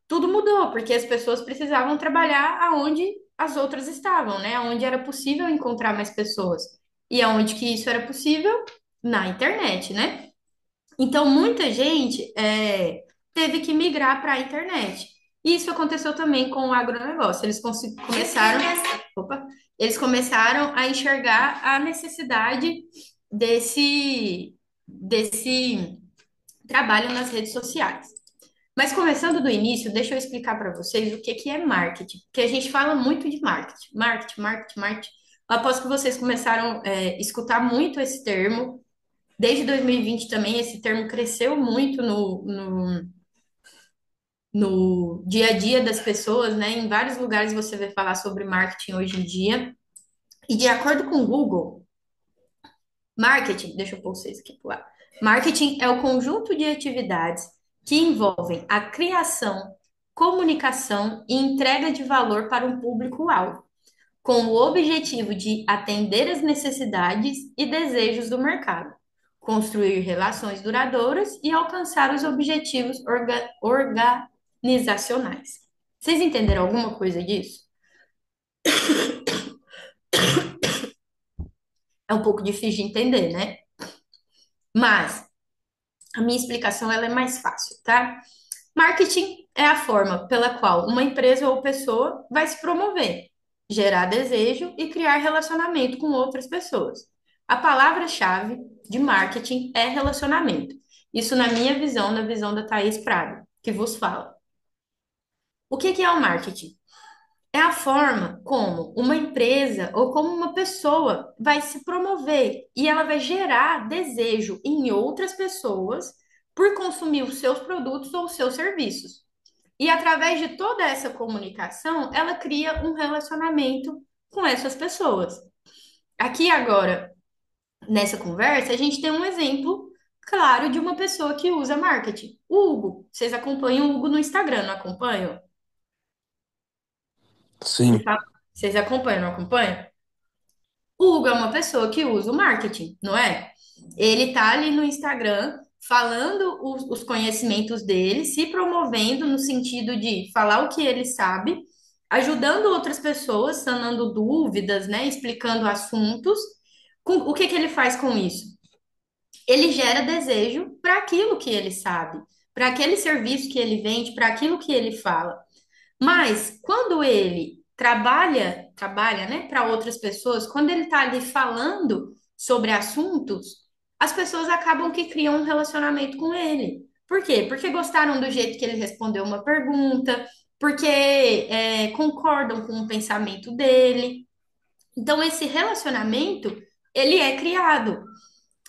Speaker 2: tudo mudou, porque as pessoas precisavam trabalhar aonde as outras estavam, né? Aonde era possível encontrar mais pessoas. E aonde que isso era possível? Na internet, né? Então, muita gente teve que migrar para a internet. E isso aconteceu também com o agronegócio. Começaram, opa, eles começaram a enxergar a necessidade desse trabalho nas redes sociais. Mas começando do início, deixa eu explicar para vocês o que que é marketing, porque a gente fala muito de marketing, marketing, marketing, marketing. Eu aposto que vocês começaram a escutar muito esse termo. Desde 2020 também, esse termo cresceu muito no dia a dia das pessoas, né? Em vários lugares você vê falar sobre marketing hoje em dia. E de acordo com o Google, marketing, deixa eu pôr vocês aqui pro ar. Marketing é o conjunto de atividades que envolvem a criação, comunicação e entrega de valor para um público-alvo, com o objetivo de atender as necessidades e desejos do mercado, construir relações duradouras e alcançar os objetivos organizacionais. Vocês entenderam alguma coisa disso? É um pouco difícil de entender, né? Mas a minha explicação ela é mais fácil, tá? Marketing é a forma pela qual uma empresa ou pessoa vai se promover, gerar desejo e criar relacionamento com outras pessoas. A palavra-chave de marketing é relacionamento. Isso na minha visão, na visão da Thaís Prado, que vos fala. O que que é o marketing? É a forma como uma empresa ou como uma pessoa vai se promover e ela vai gerar desejo em outras pessoas por consumir os seus produtos ou os seus serviços. E através de toda essa comunicação, ela cria um relacionamento com essas pessoas. Aqui agora, nessa conversa, a gente tem um exemplo claro de uma pessoa que usa marketing. O Hugo. Vocês acompanham o Hugo no Instagram, não acompanham? Vocês
Speaker 5: Sim.
Speaker 2: falam- Vocês acompanham, não acompanham? O Hugo é uma pessoa que usa o marketing, não é? Ele tá ali no Instagram falando os conhecimentos dele, se promovendo no sentido de falar o que ele sabe, ajudando outras pessoas, sanando dúvidas, né? Explicando assuntos. O que que ele faz com isso? Ele gera desejo para aquilo que ele sabe, para aquele serviço que ele vende, para aquilo que ele fala. Mas quando ele trabalha, né, para outras pessoas, quando ele está ali falando sobre assuntos, as pessoas acabam que criam um relacionamento com ele. Por quê? Porque gostaram do jeito que ele respondeu uma pergunta, porque concordam com o pensamento dele. Então, esse relacionamento, ele é criado.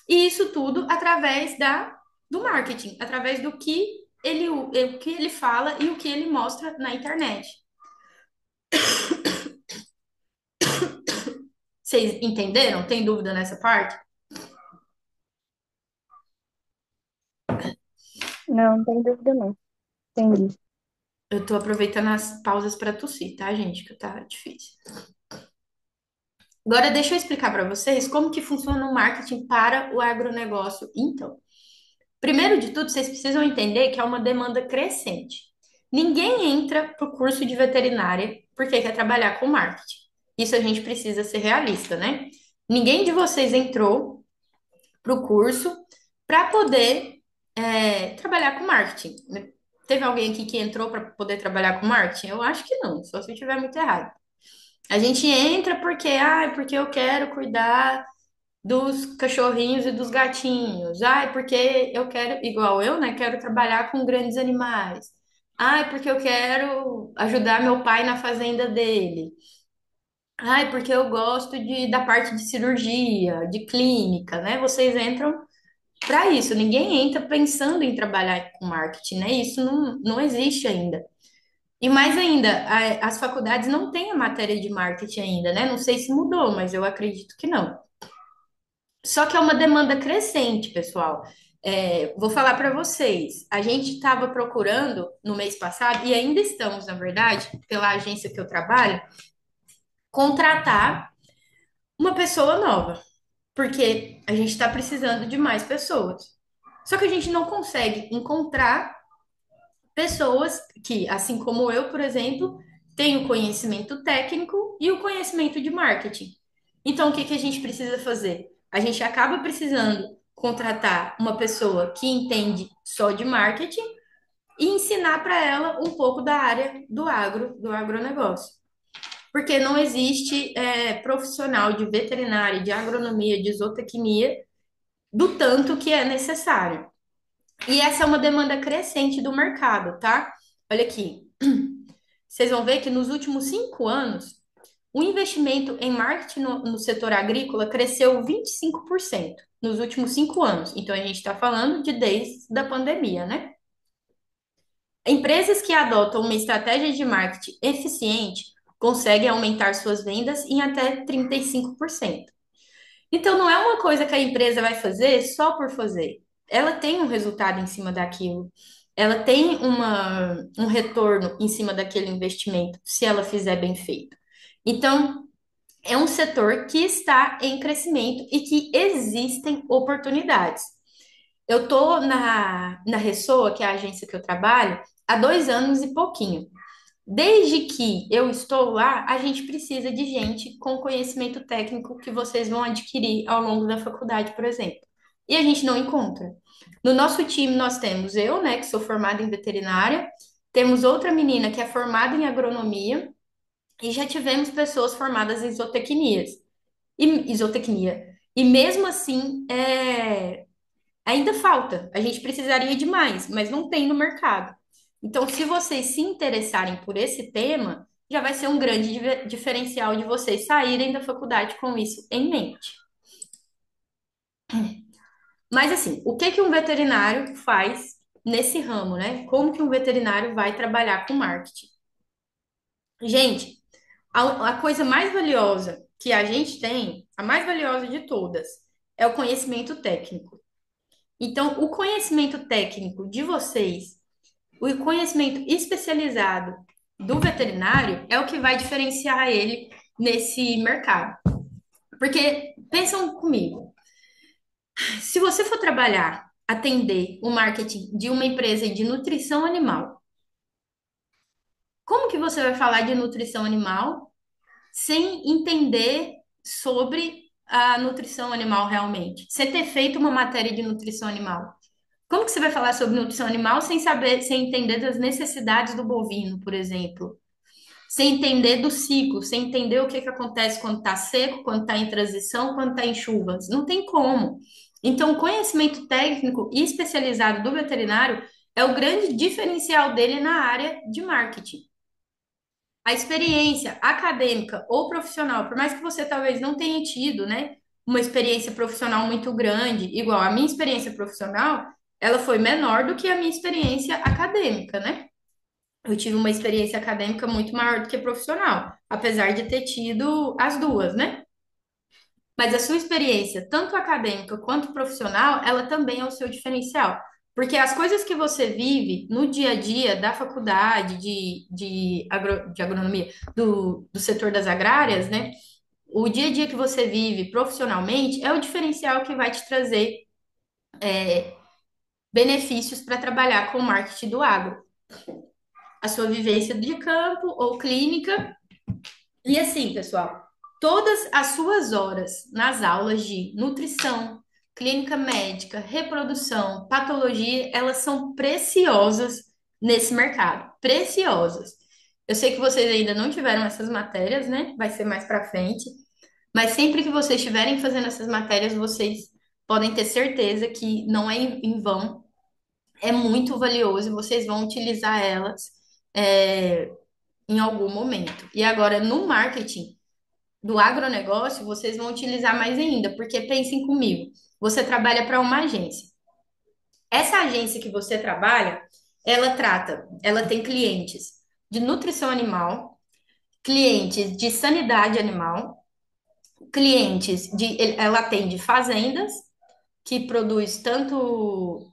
Speaker 2: E isso tudo através do marketing, através do que o que ele fala e o que ele mostra na internet. Vocês entenderam? Tem dúvida nessa parte?
Speaker 3: Não, não tem dúvida não. Entendi.
Speaker 2: Eu tô aproveitando as pausas para tossir, tá, gente? Que tá difícil. Agora, deixa eu explicar para vocês como que funciona o marketing para o agronegócio. Então, primeiro de tudo, vocês precisam entender que é uma demanda crescente. Ninguém entra para o curso de veterinária porque quer trabalhar com marketing. Isso a gente precisa ser realista, né? Ninguém de vocês entrou para o curso para poder trabalhar com marketing. Teve alguém aqui que entrou para poder trabalhar com marketing? Eu acho que não, só se eu estiver muito errado. A gente entra porque eu quero cuidar dos cachorrinhos e dos gatinhos. Ai, porque eu quero, igual eu, né? Quero trabalhar com grandes animais. Ai, porque eu quero ajudar meu pai na fazenda dele. Ai, porque eu gosto da parte de cirurgia, de clínica, né? Vocês entram para isso. Ninguém entra pensando em trabalhar com marketing, né? Isso não existe ainda. E mais ainda, as faculdades não têm a matéria de marketing ainda, né? Não sei se mudou, mas eu acredito que não. Só que é uma demanda crescente, pessoal. Vou falar para vocês. A gente estava procurando no mês passado, e ainda estamos, na verdade, pela agência que eu trabalho, contratar uma pessoa nova, porque a gente está precisando de mais pessoas. Só que a gente não consegue encontrar pessoas que, assim como eu, por exemplo, têm o conhecimento técnico e o conhecimento de marketing. Então, o que que a gente precisa fazer? A gente acaba precisando contratar uma pessoa que entende só de marketing e ensinar para ela um pouco da área do agronegócio. Porque não existe profissional de veterinária, de agronomia, de zootecnia, do tanto que é necessário. E essa é uma demanda crescente do mercado, tá? Olha aqui, vocês vão ver que nos últimos 5 anos, o investimento em marketing no setor agrícola cresceu 25% nos últimos 5 anos. Então, a gente está falando de desde a pandemia, né? Empresas que adotam uma estratégia de marketing eficiente conseguem aumentar suas vendas em até 35%. Então, não é uma coisa que a empresa vai fazer só por fazer. Ela tem um resultado em cima daquilo. Ela tem um retorno em cima daquele investimento, se ela fizer bem feito. Então, é um setor que está em crescimento e que existem oportunidades. Eu estou na Ressoa, que é a agência que eu trabalho, há 2 anos e pouquinho. Desde que eu estou lá, a gente precisa de gente com conhecimento técnico que vocês vão adquirir ao longo da faculdade, por exemplo. E a gente não encontra. No nosso time, nós temos eu, né, que sou formada em veterinária, temos outra menina que é formada em agronomia, e já tivemos pessoas formadas em zootecnia. E mesmo assim, ainda falta. A gente precisaria de mais, mas não tem no mercado. Então, se vocês se interessarem por esse tema, já vai ser um grande diferencial de vocês saírem da faculdade com isso em mente. Mas assim, o que que um veterinário faz nesse ramo, né? Como que um veterinário vai trabalhar com marketing? Gente, a coisa mais valiosa que a gente tem, a mais valiosa de todas, é o conhecimento técnico. Então, o conhecimento técnico de vocês, o conhecimento especializado do veterinário é o que vai diferenciar ele nesse mercado. Porque, pensam comigo, se você for trabalhar, atender o marketing de uma empresa de nutrição animal, como que você vai falar de nutrição animal sem entender sobre a nutrição animal realmente? Sem ter feito uma matéria de nutrição animal? Como que você vai falar sobre nutrição animal sem saber, sem entender das necessidades do bovino, por exemplo? Sem entender do ciclo, sem entender o que que acontece quando está seco, quando está em transição, quando está em chuvas. Não tem como. Então, o conhecimento técnico e especializado do veterinário é o grande diferencial dele na área de marketing. A experiência acadêmica ou profissional, por mais que você talvez não tenha tido, né, uma experiência profissional muito grande, igual a minha experiência profissional, ela foi menor do que a minha experiência acadêmica, né? Eu tive uma experiência acadêmica muito maior do que profissional, apesar de ter tido as duas, né? Mas a sua experiência, tanto acadêmica quanto profissional, ela também é o seu diferencial. Porque as coisas que você vive no dia a dia da faculdade de agronomia, do setor das agrárias, né? O dia a dia que você vive profissionalmente é o diferencial que vai te trazer benefícios para trabalhar com o marketing do agro. A sua vivência de campo ou clínica. E assim, pessoal, todas as suas horas nas aulas de nutrição, clínica médica, reprodução, patologia, elas são preciosas nesse mercado. Preciosas. Eu sei que vocês ainda não tiveram essas matérias, né? Vai ser mais para frente. Mas sempre que vocês estiverem fazendo essas matérias, vocês podem ter certeza que não é em vão, é muito valioso e vocês vão utilizar elas é, em algum momento. E agora, no marketing do agronegócio, vocês vão utilizar mais ainda, porque pensem comigo, você trabalha para uma agência. Essa agência que você trabalha, ela tem clientes de nutrição animal, clientes de sanidade animal, ela atende fazendas que produz tanto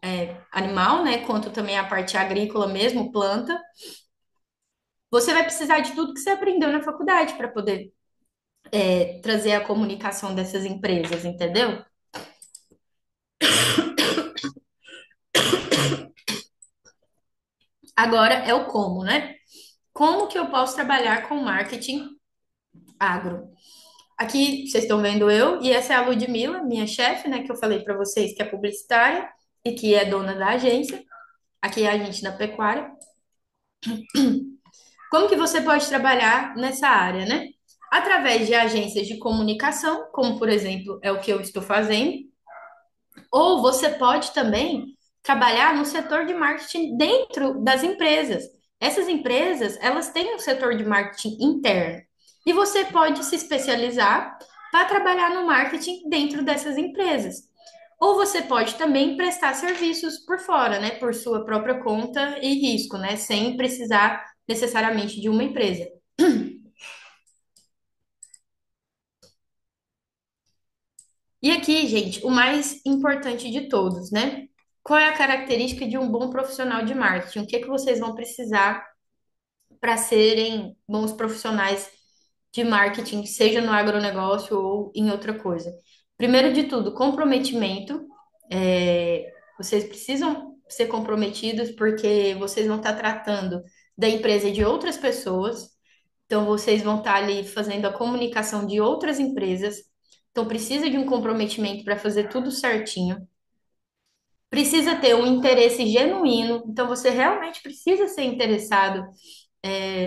Speaker 2: animal, né, quanto também a parte agrícola mesmo, planta. Você vai precisar de tudo que você aprendeu na faculdade para poder trazer a comunicação dessas empresas, entendeu? Agora é o como, né? Como que eu posso trabalhar com marketing agro? Aqui vocês estão vendo eu, e essa é a Ludmila, minha chefe, né, que eu falei para vocês que é publicitária e que é dona da agência. Aqui é a gente da pecuária. Como que você pode trabalhar nessa área, né? Através de agências de comunicação, como por exemplo é o que eu estou fazendo, ou você pode também trabalhar no setor de marketing dentro das empresas. Essas empresas, elas têm um setor de marketing interno. E você pode se especializar para trabalhar no marketing dentro dessas empresas. Ou você pode também prestar serviços por fora, né, por sua própria conta e risco, né, sem precisar necessariamente de uma empresa. E aqui, gente, o mais importante de todos, né? Qual é a característica de um bom profissional de marketing? O que que vocês vão precisar para serem bons profissionais de marketing, seja no agronegócio ou em outra coisa? Primeiro de tudo, comprometimento. Vocês precisam ser comprometidos porque vocês vão estar tratando da empresa de outras pessoas. Então, vocês vão estar ali fazendo a comunicação de outras empresas. Então, precisa de um comprometimento para fazer tudo certinho. Precisa ter um interesse genuíno. Então, você realmente precisa ser interessado,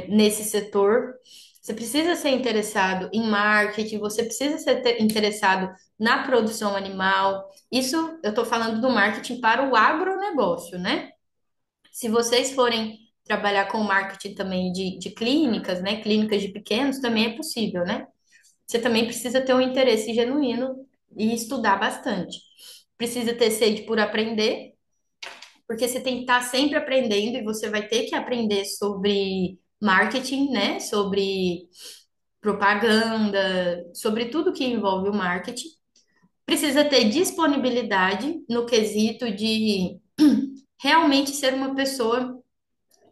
Speaker 2: nesse setor. Você precisa ser interessado em marketing. Você precisa ser interessado na produção animal. Isso eu estou falando do marketing para o agronegócio, né? Se vocês forem trabalhar com marketing também de clínicas, né? Clínicas de pequenos, também é possível, né? Você também precisa ter um interesse genuíno e estudar bastante. Precisa ter sede por aprender, porque você tem que estar sempre aprendendo e você vai ter que aprender sobre marketing, né? Sobre propaganda, sobre tudo que envolve o marketing. Precisa ter disponibilidade no quesito de realmente ser uma pessoa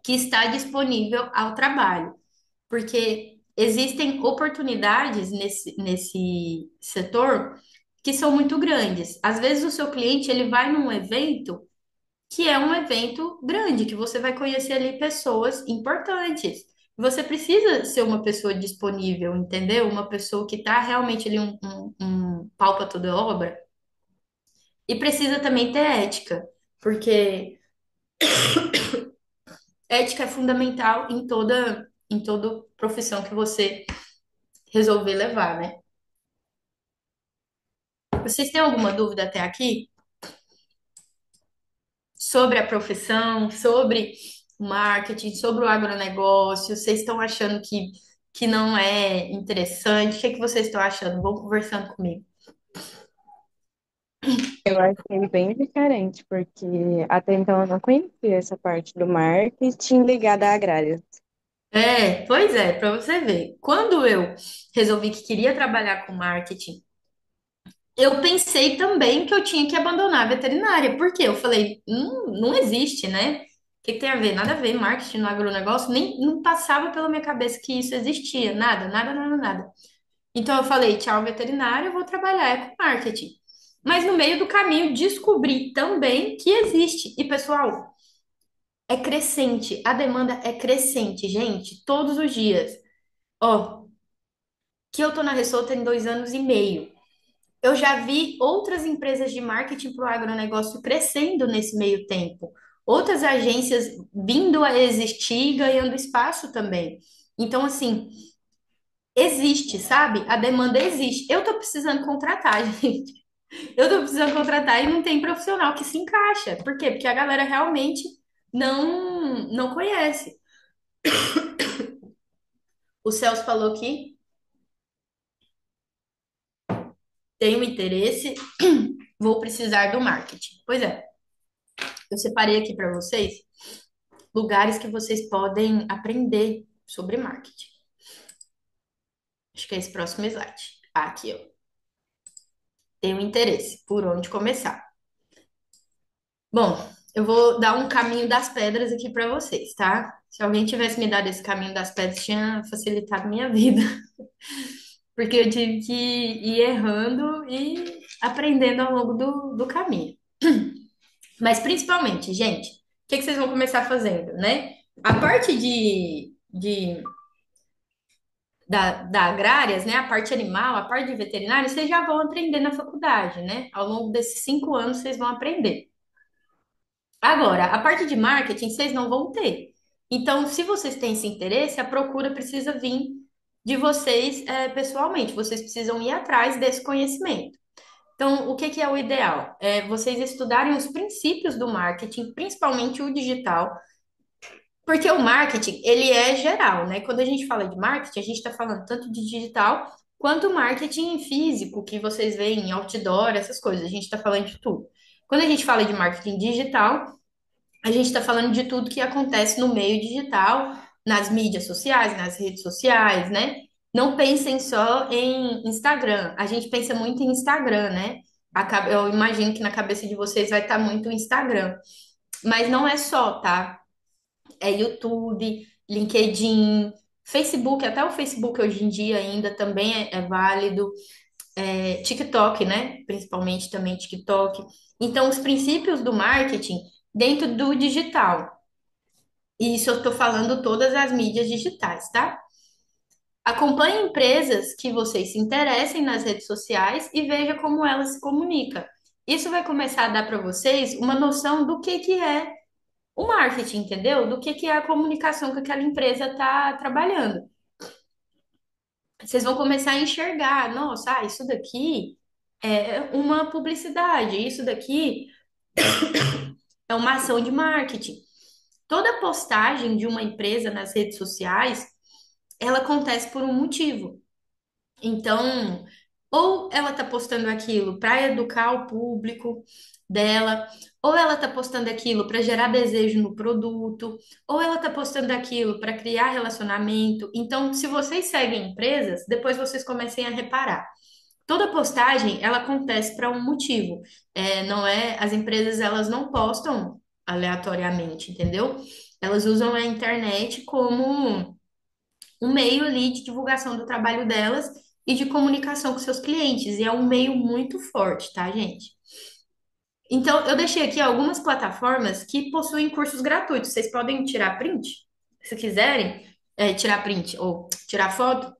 Speaker 2: que está disponível ao trabalho, porque existem oportunidades nesse setor que são muito grandes. Às vezes o seu cliente ele vai num evento que é um evento grande, que você vai conhecer ali pessoas importantes. Você precisa ser uma pessoa disponível, entendeu? Uma pessoa que está realmente ali um pau para toda obra. E precisa também ter ética, porque ética é fundamental em toda profissão que você resolver levar, né? Vocês têm alguma dúvida até aqui sobre a profissão, sobre o marketing, sobre o agronegócio? Vocês estão achando que não é interessante? O que é que vocês estão achando? Vão conversando comigo.
Speaker 3: Eu achei bem diferente, porque até então eu não conhecia essa parte do marketing ligada à agrária.
Speaker 2: Pois é, para você ver. Quando eu resolvi que queria trabalhar com marketing eu pensei também que eu tinha que abandonar a veterinária, porque eu falei, não existe, né? O que que tem a ver? Nada a ver, marketing no agronegócio, nem não passava pela minha cabeça que isso existia, nada, nada, nada, nada. Então eu falei, tchau, veterinária, eu vou trabalhar com marketing. Mas no meio do caminho descobri também que existe. E pessoal, é crescente, a demanda é crescente, gente, todos os dias. Ó, que eu tô na Ressol tem 2 anos e meio. Eu já vi outras empresas de marketing para o agronegócio crescendo nesse meio tempo. Outras agências vindo a existir e ganhando espaço também. Então, assim, existe, sabe? A demanda existe. Eu tô precisando contratar, gente. Eu tô precisando contratar e não tem profissional que se encaixa. Por quê? Porque a galera realmente não conhece. O Celso falou que tem um interesse, vou precisar do marketing. Pois é, eu separei aqui para vocês lugares que vocês podem aprender sobre marketing. Acho que é esse próximo slide. Aqui, ó. Tem um interesse. Por onde começar? Bom, eu vou dar um caminho das pedras aqui para vocês, tá? Se alguém tivesse me dado esse caminho das pedras, tinha facilitado minha vida, porque eu tive que ir errando e aprendendo ao longo do caminho. Mas principalmente, gente, o que que vocês vão começar fazendo, né? A parte da agrárias, né? A parte animal, a parte de veterinário, vocês já vão aprender na faculdade, né? Ao longo desses 5 anos, vocês vão aprender. Agora, a parte de marketing, vocês não vão ter. Então, se vocês têm esse interesse, a procura precisa vir de vocês, pessoalmente. Vocês precisam ir atrás desse conhecimento. Então, o que que é o ideal? É vocês estudarem os princípios do marketing, principalmente o digital, porque o marketing, ele é geral, né? Quando a gente fala de marketing, a gente está falando tanto de digital quanto marketing físico, que vocês veem em outdoor, essas coisas. A gente está falando de tudo. Quando a gente fala de marketing digital, a gente está falando de tudo que acontece no meio digital, nas mídias sociais, nas redes sociais, né? Não pensem só em Instagram. A gente pensa muito em Instagram, né? Eu imagino que na cabeça de vocês vai estar muito o Instagram. Mas não é só, tá? É YouTube, LinkedIn, Facebook, até o Facebook hoje em dia ainda também é válido, TikTok, né? Principalmente também TikTok. Então, os princípios do marketing dentro do digital. E isso eu estou falando todas as mídias digitais, tá? Acompanhe empresas que vocês se interessem nas redes sociais e veja como elas se comunicam. Isso vai começar a dar para vocês uma noção do que é o marketing, entendeu? Do que é a comunicação que aquela empresa está trabalhando. Vocês vão começar a enxergar, nossa, isso daqui é uma publicidade, isso daqui é uma ação de marketing. Toda postagem de uma empresa nas redes sociais, ela acontece por um motivo. Então, ou ela está postando aquilo para educar o público dela, ou ela está postando aquilo para gerar desejo no produto, ou ela está postando aquilo para criar relacionamento. Então, se vocês seguem empresas, depois vocês comecem a reparar. Toda postagem, ela acontece para um motivo. Não é, as empresas, elas não postam aleatoriamente, entendeu? Elas usam a internet como um meio ali de divulgação do trabalho delas e de comunicação com seus clientes. E é um meio muito forte, tá, gente? Então, eu deixei aqui algumas plataformas que possuem cursos gratuitos. Vocês podem tirar print, se quiserem, tirar print ou tirar foto,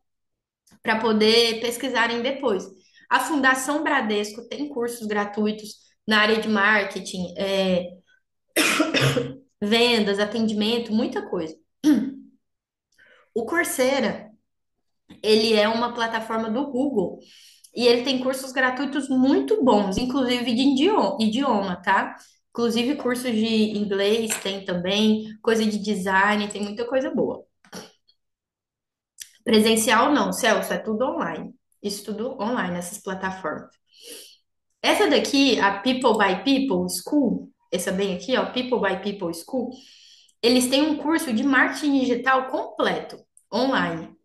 Speaker 2: para poder pesquisarem depois. A Fundação Bradesco tem cursos gratuitos na área de marketing, vendas, atendimento, muita coisa. O Coursera, ele é uma plataforma do Google e ele tem cursos gratuitos muito bons, inclusive de idioma, tá? Inclusive cursos de inglês tem também, coisa de design, tem muita coisa boa. Presencial não, Celso, é tudo online. Isso tudo online, essas plataformas. Essa daqui, a People by People School, essa bem aqui, ó, People by People School, eles têm um curso de marketing digital completo, online.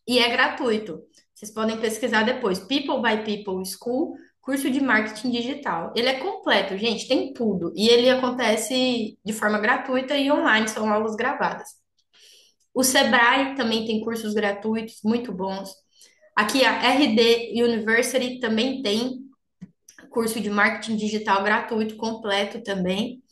Speaker 2: E é gratuito. Vocês podem pesquisar depois. People by People School, curso de marketing digital. Ele é completo, gente, tem tudo. E ele acontece de forma gratuita e online, são aulas gravadas. O Sebrae também tem cursos gratuitos muito bons. Aqui a RD University também tem curso de marketing digital gratuito completo também.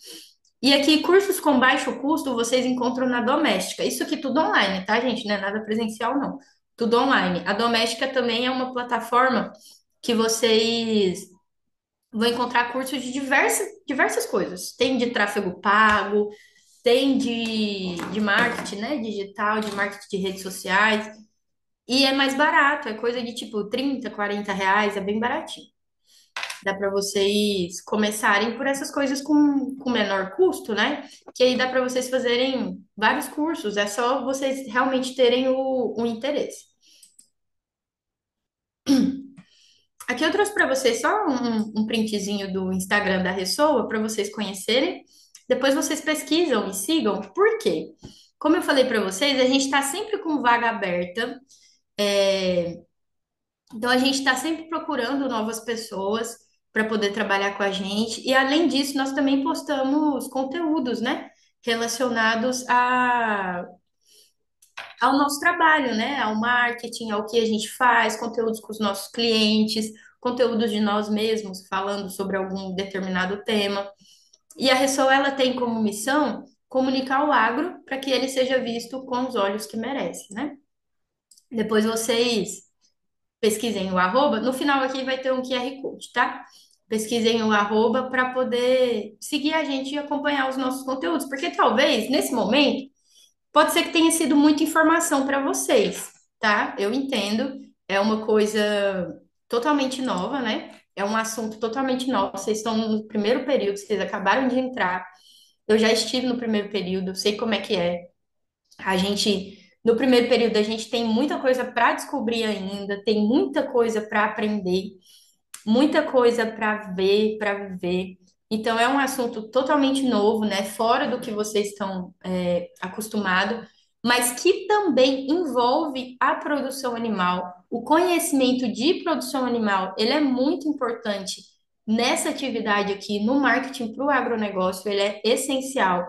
Speaker 2: E aqui, cursos com baixo custo vocês encontram na Doméstica. Isso aqui tudo online, tá, gente? Não é nada presencial, não. Tudo online. A Doméstica também é uma plataforma que vocês vão encontrar cursos de diversas coisas. Tem de tráfego pago, tem de marketing, né? Digital, de marketing de redes sociais. E é mais barato, é coisa de tipo 30, R$ 40, é bem baratinho. Dá para vocês começarem por essas coisas com menor custo, né? Que aí dá para vocês fazerem vários cursos, é só vocês realmente terem o interesse. Aqui eu trouxe para vocês só um printzinho do Instagram da Ressoa para vocês conhecerem. Depois vocês pesquisam e sigam. Por quê? Como eu falei para vocês, a gente está sempre com vaga aberta. Então, a gente está sempre procurando novas pessoas para poder trabalhar com a gente. E, além disso, nós também postamos conteúdos, né? Relacionados ao nosso trabalho, né? Ao marketing, ao que a gente faz, conteúdos com os nossos clientes, conteúdos de nós mesmos, falando sobre algum determinado tema. E a Ressol, ela tem como missão comunicar o agro para que ele seja visto com os olhos que merece, né? Depois vocês pesquisem o arroba. No final aqui vai ter um QR Code, tá? Pesquisem o arroba para poder seguir a gente e acompanhar os nossos conteúdos, porque talvez nesse momento pode ser que tenha sido muita informação para vocês, tá? Eu entendo, é uma coisa totalmente nova, né? É um assunto totalmente novo. Vocês estão no primeiro período, vocês acabaram de entrar. Eu já estive no primeiro período, eu sei como é que é. A gente, no primeiro período, a gente tem muita coisa para descobrir ainda, tem muita coisa para aprender, muita coisa para ver, para viver. Então, é um assunto totalmente novo, né? Fora do que vocês estão acostumados, mas que também envolve a produção animal. O conhecimento de produção animal, ele é muito importante nessa atividade aqui, no marketing para o agronegócio, ele é essencial.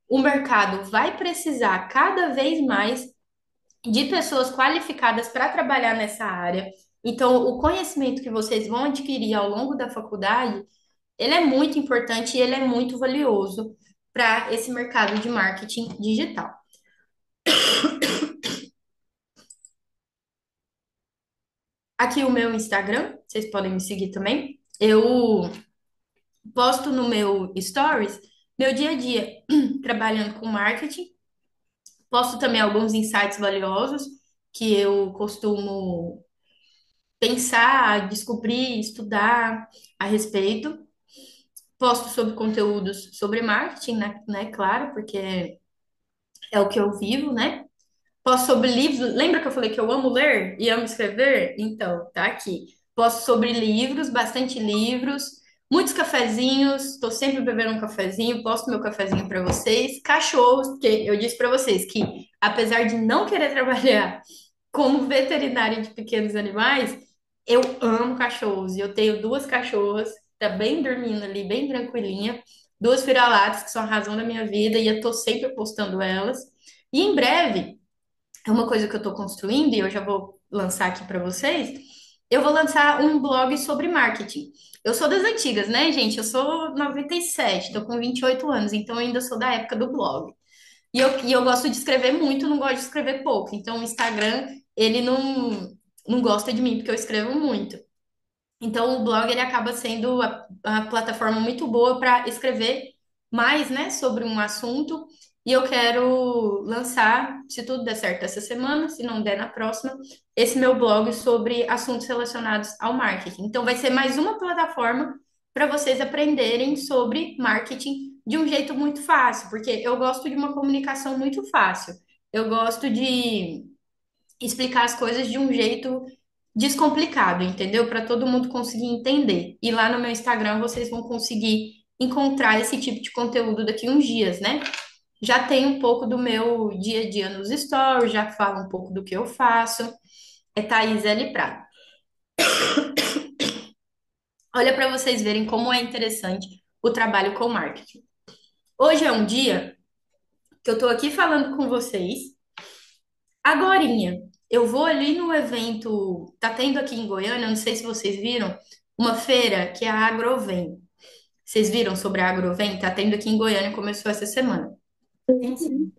Speaker 2: O mercado vai precisar cada vez mais de pessoas qualificadas para trabalhar nessa área. Então, o conhecimento que vocês vão adquirir ao longo da faculdade, ele é muito importante e ele é muito valioso para esse mercado de marketing digital. Aqui o meu Instagram, vocês podem me seguir também. Eu posto no meu stories meu dia a dia trabalhando com marketing. Posto também alguns insights valiosos que eu costumo pensar, descobrir, estudar a respeito. Posto sobre conteúdos sobre marketing, né? Claro, porque é o que eu vivo, né? Posto sobre livros. Lembra que eu falei que eu amo ler e amo escrever? Então, tá aqui. Posto sobre livros, bastante livros, muitos cafezinhos. Estou sempre bebendo um cafezinho. Posto meu cafezinho para vocês. Cachorros, porque eu disse para vocês que, apesar de não querer trabalhar como veterinária de pequenos animais, eu amo cachorros. E eu tenho duas cachorras, tá bem dormindo ali, bem tranquilinha. Duas vira-latas, que são a razão da minha vida, e eu tô sempre postando elas. E em breve, é uma coisa que eu tô construindo, e eu já vou lançar aqui para vocês. Eu vou lançar um blog sobre marketing. Eu sou das antigas, né, gente? Eu sou 97, tô com 28 anos, então eu ainda sou da época do blog. E eu gosto de escrever muito, não gosto de escrever pouco. Então, o Instagram, ele não gosta de mim, porque eu escrevo muito. Então, o blog, ele acaba sendo a plataforma muito boa para escrever mais, né, sobre um assunto. E eu quero lançar, se tudo der certo essa semana, se não der na próxima, esse meu blog sobre assuntos relacionados ao marketing. Então, vai ser mais uma plataforma para vocês aprenderem sobre marketing de um jeito muito fácil, porque eu gosto de uma comunicação muito fácil. Eu gosto de explicar as coisas de um jeito descomplicado, entendeu? Para todo mundo conseguir entender. E lá no meu Instagram vocês vão conseguir encontrar esse tipo de conteúdo daqui uns dias, né? Já tem um pouco do meu dia a dia nos stories, já falo um pouco do que eu faço. é Thaís L. Prado. Olha para vocês verem como é interessante o trabalho com marketing. Hoje é um dia que eu estou aqui falando com vocês. Agorinha, eu vou ali no evento, tá tendo aqui em Goiânia, não sei se vocês viram, uma feira que é a Agrovem. Vocês viram sobre a Agrovem? Tá tendo aqui em Goiânia, começou essa semana.
Speaker 4: Sim, sim.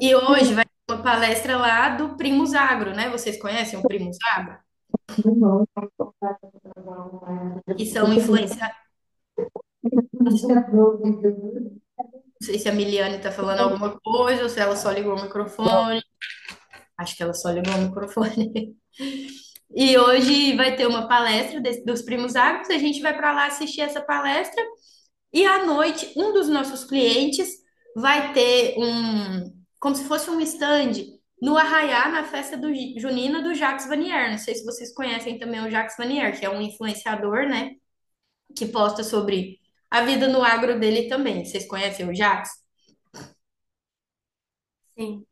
Speaker 2: E hoje vai ter uma palestra lá do Primus Agro, né? Vocês conhecem o Primus Agro? Que são influenciadores. Não sei se a Miliane tá falando alguma coisa ou se ela só ligou o microfone. Acho que ela só ligou o microfone. E hoje vai ter uma palestra dos Primos Agros. A gente vai para lá assistir essa palestra. E à noite, um dos nossos clientes vai ter como se fosse um stand no Arraiá, na festa junina do Jacques Vanier. Não sei se vocês conhecem também o Jacques Vanier, que é um influenciador, né, que posta sobre a vida no agro dele também. Vocês conhecem o Jacques?
Speaker 4: Sim.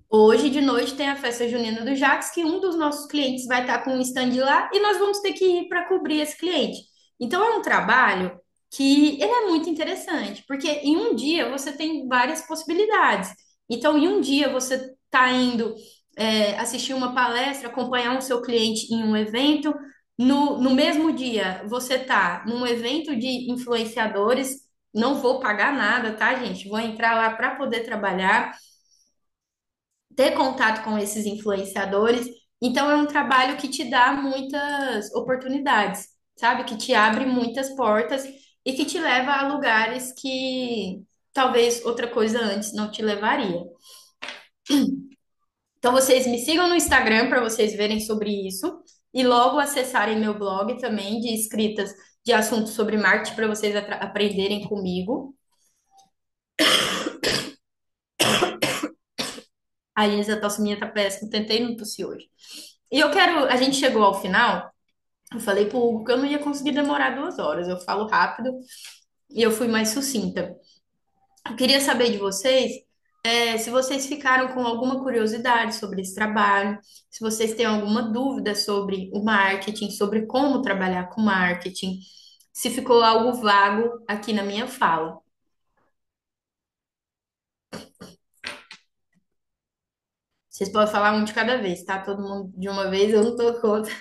Speaker 2: Hoje de noite tem a festa junina do Jacques, que um dos nossos clientes vai estar com um stand lá e nós vamos ter que ir para cobrir esse cliente. Então é um trabalho que ele é muito interessante, porque em um dia você tem várias possibilidades. Então, em um dia você está indo assistir uma palestra, acompanhar um seu cliente em um evento. No mesmo dia, você está num evento de influenciadores. Não vou pagar nada, tá, gente? Vou entrar lá para poder trabalhar, ter contato com esses influenciadores. Então, é um trabalho que te dá muitas oportunidades, sabe? Que te abre muitas portas e que te leva a lugares que talvez outra coisa antes não te levaria. Então, vocês me sigam no Instagram para vocês verem sobre isso e logo acessarem meu blog também de escritas de assuntos sobre marketing para vocês aprenderem comigo. A Isa, a tosse minha tá péssima, tentei não tossir hoje. E a gente chegou ao final. Eu falei pro Hugo que eu não ia conseguir demorar 2 horas. Eu falo rápido e eu fui mais sucinta. Eu queria saber de vocês, se vocês ficaram com alguma curiosidade sobre esse trabalho, se vocês têm alguma dúvida sobre o marketing, sobre como trabalhar com marketing, se ficou algo vago aqui na minha fala. Vocês podem falar um de cada vez, tá? Todo mundo de uma vez, eu não tô contra.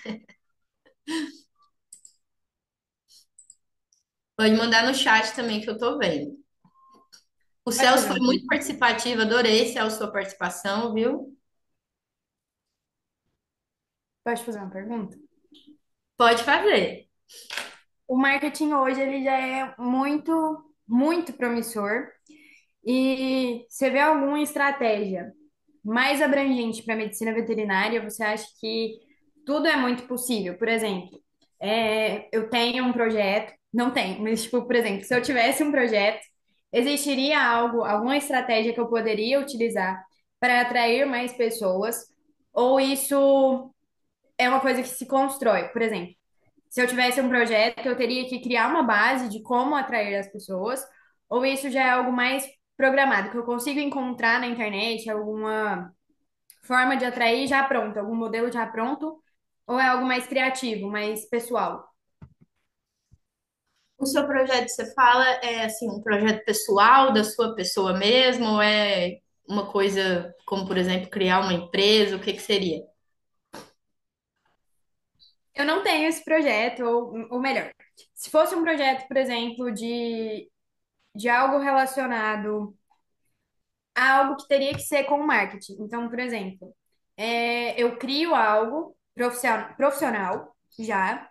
Speaker 2: Pode mandar no chat também que eu tô vendo. O
Speaker 4: Pode
Speaker 2: Celso
Speaker 4: fazer
Speaker 2: foi
Speaker 4: uma
Speaker 2: muito
Speaker 4: pergunta?
Speaker 2: participativo, adorei, Celso, sua participação, viu?
Speaker 4: Pode fazer uma pergunta?
Speaker 2: Pode fazer.
Speaker 4: O marketing hoje ele já é muito, muito promissor. E você vê alguma estratégia mais abrangente para a medicina veterinária? Você acha que tudo é muito possível? Por exemplo, eu tenho um projeto, não tenho, mas tipo, por exemplo, se eu tivesse um projeto, existiria alguma estratégia que eu poderia utilizar para atrair mais pessoas? Ou isso é uma coisa que se constrói? Por exemplo, se eu tivesse um projeto, eu teria que criar uma base de como atrair as pessoas, ou isso já é algo mais programado, que eu consigo encontrar na internet alguma forma de atrair já pronto, algum modelo já pronto, ou é algo mais criativo, mais pessoal?
Speaker 2: O seu projeto, você fala, é assim, um projeto pessoal da sua pessoa mesmo, ou é uma coisa como, por exemplo, criar uma empresa, o que que seria?
Speaker 4: Eu não tenho esse projeto, ou melhor, se fosse um projeto, por exemplo, de algo relacionado a algo que teria que ser com marketing. Então, por exemplo, eu crio algo profissional já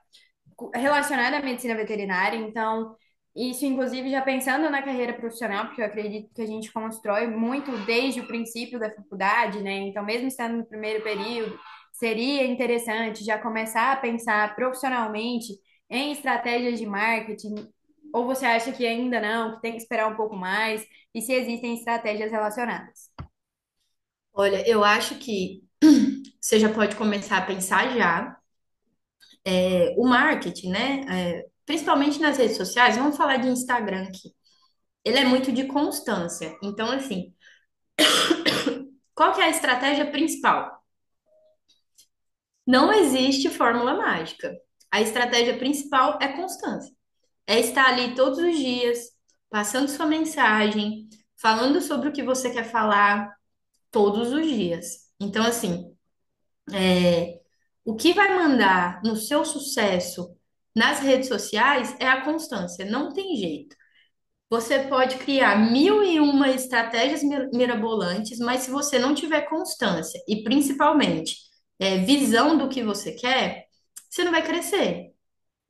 Speaker 4: relacionado à medicina veterinária. Então, isso, inclusive, já pensando na carreira profissional, porque eu acredito que a gente constrói muito desde o princípio da faculdade, né? Então, mesmo estando no primeiro período, seria interessante já começar a pensar profissionalmente em estratégias de marketing. Ou você acha que ainda não, que tem que esperar um pouco mais? E se existem estratégias relacionadas?
Speaker 2: Olha, eu acho que você já pode começar a pensar já. O marketing, né? Principalmente nas redes sociais, vamos falar de Instagram aqui. Ele é muito de constância. Então, assim, qual que é a estratégia principal? Não existe fórmula mágica. A estratégia principal é constância. É estar ali todos os dias, passando sua mensagem, falando sobre o que você quer falar todos os dias. Então, assim, o que vai mandar no seu sucesso nas redes sociais é a constância, não tem jeito. Você pode criar mil e uma estratégias mirabolantes, mas se você não tiver constância e principalmente visão do que você quer, você não vai crescer.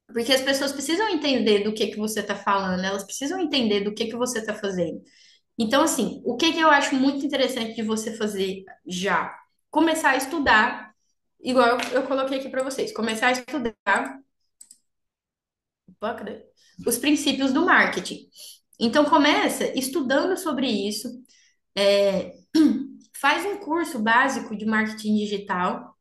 Speaker 2: Porque as pessoas precisam entender do que você está falando, elas precisam entender do que você está fazendo. Então, assim, o que eu acho muito interessante de você fazer já? Começar a estudar, igual eu coloquei aqui para vocês, começar a estudar opa, cadê? Os princípios do marketing. Então, começa estudando sobre isso, é, faz um curso básico de marketing digital,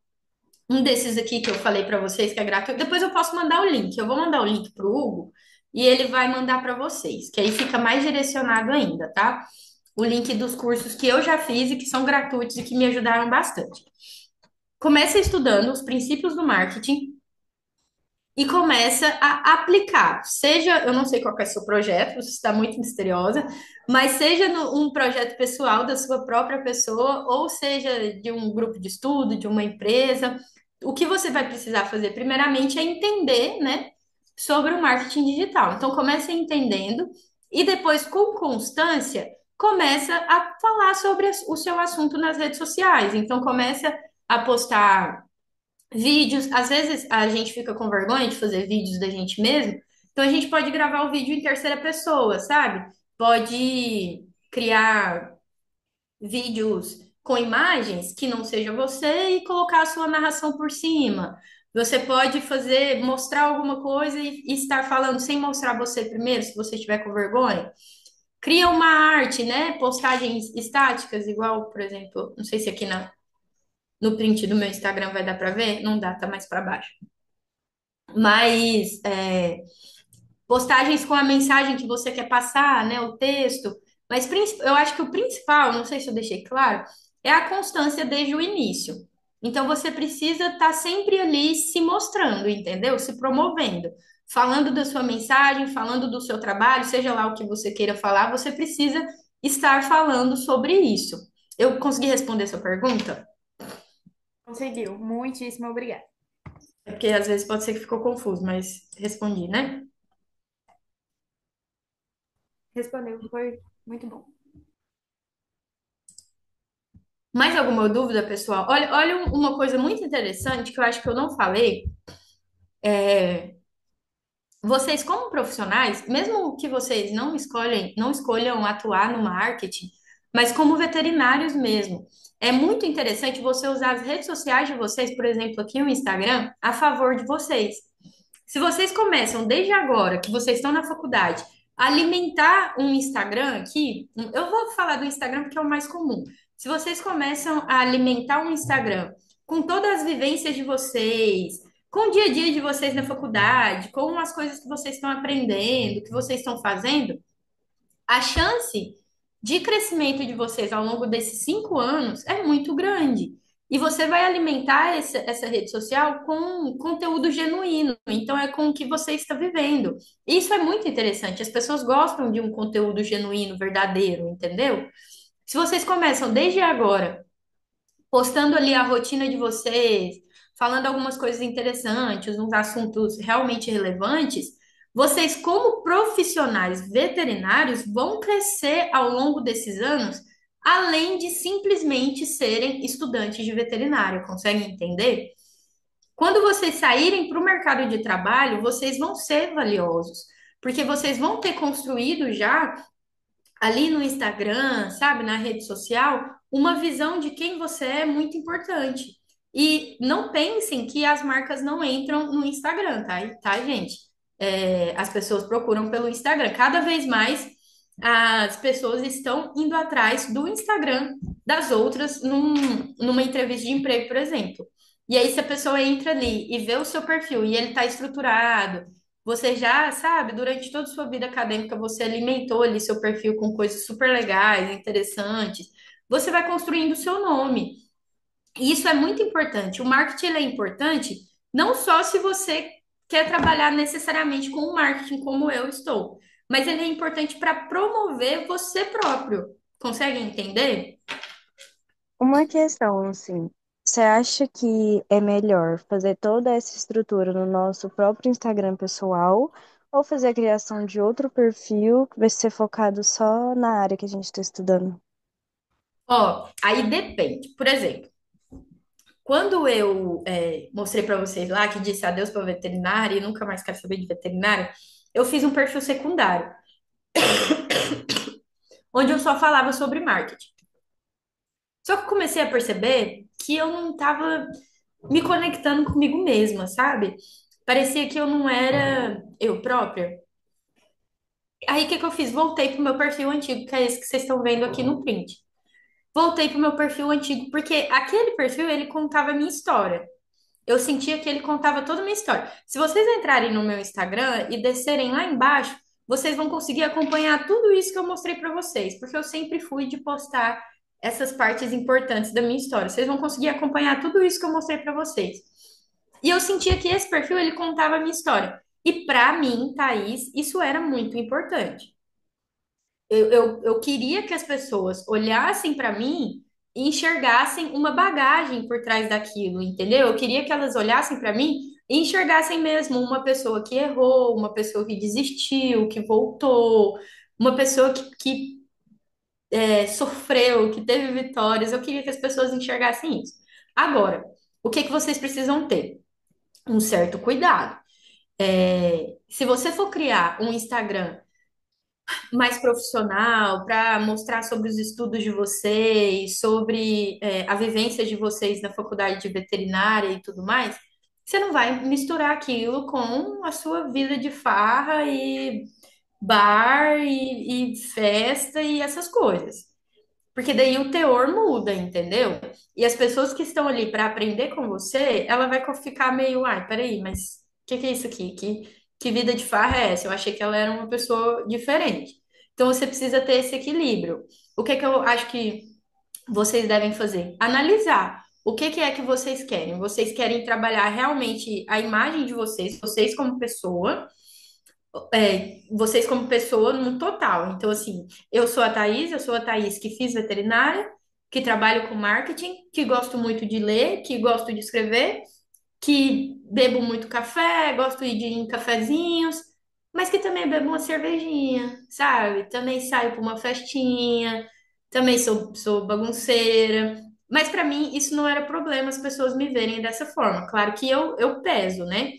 Speaker 2: um desses aqui que eu falei para vocês, que é gratuito. Depois eu posso mandar o link. Eu vou mandar o link para o Hugo e ele vai mandar para vocês, que aí fica mais direcionado ainda, tá? O link dos cursos que eu já fiz e que são gratuitos e que me ajudaram bastante. Começa estudando os princípios do marketing e começa a aplicar. Seja, eu não sei qual que é o seu projeto, você está muito misteriosa, mas seja um projeto pessoal da sua própria pessoa, ou seja de um grupo de estudo, de uma empresa. O que você vai precisar fazer, primeiramente, é entender, né, sobre o marketing digital. Então, comece entendendo e depois, com constância, começa a falar sobre o seu assunto nas redes sociais. Então, começa a postar vídeos. Às vezes a gente fica com vergonha de fazer vídeos da gente mesmo, então a gente pode gravar o vídeo em terceira pessoa, sabe? Pode criar vídeos com imagens que não seja você e colocar a sua narração por cima. Você pode fazer, mostrar alguma coisa e estar falando sem mostrar você primeiro, se você estiver com vergonha. Cria uma arte, né? Postagens estáticas, igual, por exemplo, não sei se aqui no print do meu Instagram vai dar para ver, não dá, tá mais para baixo. Mas postagens com a mensagem que você quer passar, né, o texto. Mas eu acho que o principal, não sei se eu deixei claro, é a constância desde o início. Então você precisa estar sempre ali se mostrando, entendeu? Se promovendo, falando da sua mensagem, falando do seu trabalho, seja lá o que você queira falar, você precisa estar falando sobre isso. Eu consegui responder sua pergunta?
Speaker 4: Conseguiu. Muitíssimo obrigada.
Speaker 2: É porque às vezes pode ser que ficou confuso, mas respondi, né?
Speaker 4: Respondeu. Foi muito bom.
Speaker 2: Mais alguma dúvida, pessoal? Olha uma coisa muito interessante que eu acho que eu não falei. Vocês, como profissionais, mesmo que vocês não escolham atuar no marketing, mas como veterinários mesmo, é muito interessante você usar as redes sociais de vocês, por exemplo, aqui o Instagram, a favor de vocês. Se vocês começam desde agora, que vocês estão na faculdade, a alimentar um Instagram aqui, eu vou falar do Instagram porque é o mais comum. Se vocês começam a alimentar um Instagram com todas as vivências de vocês, com o dia a dia de vocês na faculdade, com as coisas que vocês estão aprendendo, que vocês estão fazendo, a chance de crescimento de vocês ao longo desses 5 anos é muito grande. E você vai alimentar essa rede social com conteúdo genuíno. Então, é com o que você está vivendo. Isso é muito interessante. As pessoas gostam de um conteúdo genuíno, verdadeiro, entendeu? Se vocês começam desde agora postando ali a rotina de vocês, falando algumas coisas interessantes, uns assuntos realmente relevantes, vocês, como profissionais veterinários, vão crescer ao longo desses anos, além de simplesmente serem estudantes de veterinária, conseguem entender? Quando vocês saírem para o mercado de trabalho, vocês vão ser valiosos, porque vocês vão ter construído já ali no Instagram, sabe, na rede social, uma visão de quem você é muito importante. E não pensem que as marcas não entram no Instagram, tá, gente? As pessoas procuram pelo Instagram. Cada vez mais as pessoas estão indo atrás do Instagram das outras numa entrevista de emprego, por exemplo. E aí, se a pessoa entra ali e vê o seu perfil e ele está estruturado, você já, sabe, durante toda a sua vida acadêmica, você alimentou ali seu perfil com coisas super legais, interessantes. Você vai construindo o seu nome. E isso é muito importante. O marketing ele é importante não só se você quer trabalhar necessariamente com o marketing como eu estou, mas ele é importante para promover você próprio. Consegue entender?
Speaker 3: Uma questão, assim, você acha que é melhor fazer toda essa estrutura no nosso próprio Instagram pessoal ou fazer a criação de outro perfil que vai ser focado só na área que a gente está estudando?
Speaker 2: Ó, aí depende. Por exemplo, quando eu mostrei para vocês lá que disse adeus para veterinária e nunca mais quero saber de veterinária, eu fiz um perfil secundário, onde eu só falava sobre marketing. Só que eu comecei a perceber que eu não estava me conectando comigo mesma, sabe? Parecia que eu não era eu própria. Aí o que que eu fiz? Voltei pro meu perfil antigo, que é esse que vocês estão vendo aqui no print. Voltei pro meu perfil antigo, porque aquele perfil ele contava a minha história. Eu sentia que ele contava toda a minha história. Se vocês entrarem no meu Instagram e descerem lá embaixo, vocês vão conseguir acompanhar tudo isso que eu mostrei para vocês, porque eu sempre fui de postar essas partes importantes da minha história. Vocês vão conseguir acompanhar tudo isso que eu mostrei para vocês. E eu sentia que esse perfil ele contava a minha história. E para mim, Thaís, isso era muito importante. Eu queria que as pessoas olhassem para mim e enxergassem uma bagagem por trás daquilo, entendeu? Eu queria que elas olhassem para mim e enxergassem mesmo uma pessoa que errou, uma pessoa que desistiu, que voltou, uma pessoa que sofreu, que teve vitórias. Eu queria que as pessoas enxergassem isso. Agora, o que que vocês precisam ter? Um certo cuidado. Se você for criar um Instagram mais profissional, para mostrar sobre os estudos de vocês, sobre a vivência de vocês na faculdade de veterinária e tudo mais, você não vai misturar aquilo com a sua vida de farra e bar e festa e essas coisas. Porque daí o teor muda, entendeu? E as pessoas que estão ali para aprender com você, ela vai ficar meio, ai, peraí, mas o que é isso aqui? Que vida de farra é essa? Eu achei que ela era uma pessoa diferente. Então você precisa ter esse equilíbrio. O que é que eu acho que vocês devem fazer? Analisar. O que é que vocês querem? Vocês querem trabalhar realmente a imagem de vocês, vocês como pessoa, vocês como pessoa no total. Então, assim, eu sou a Thaís que fiz veterinária, que trabalho com marketing, que gosto muito de ler, que gosto de escrever, que bebo muito café, gosto de ir em cafezinhos, mas que também bebo uma cervejinha, sabe? Também saio para uma festinha, também sou bagunceira. Mas para mim isso não era problema as pessoas me verem dessa forma. Claro que eu peso, né?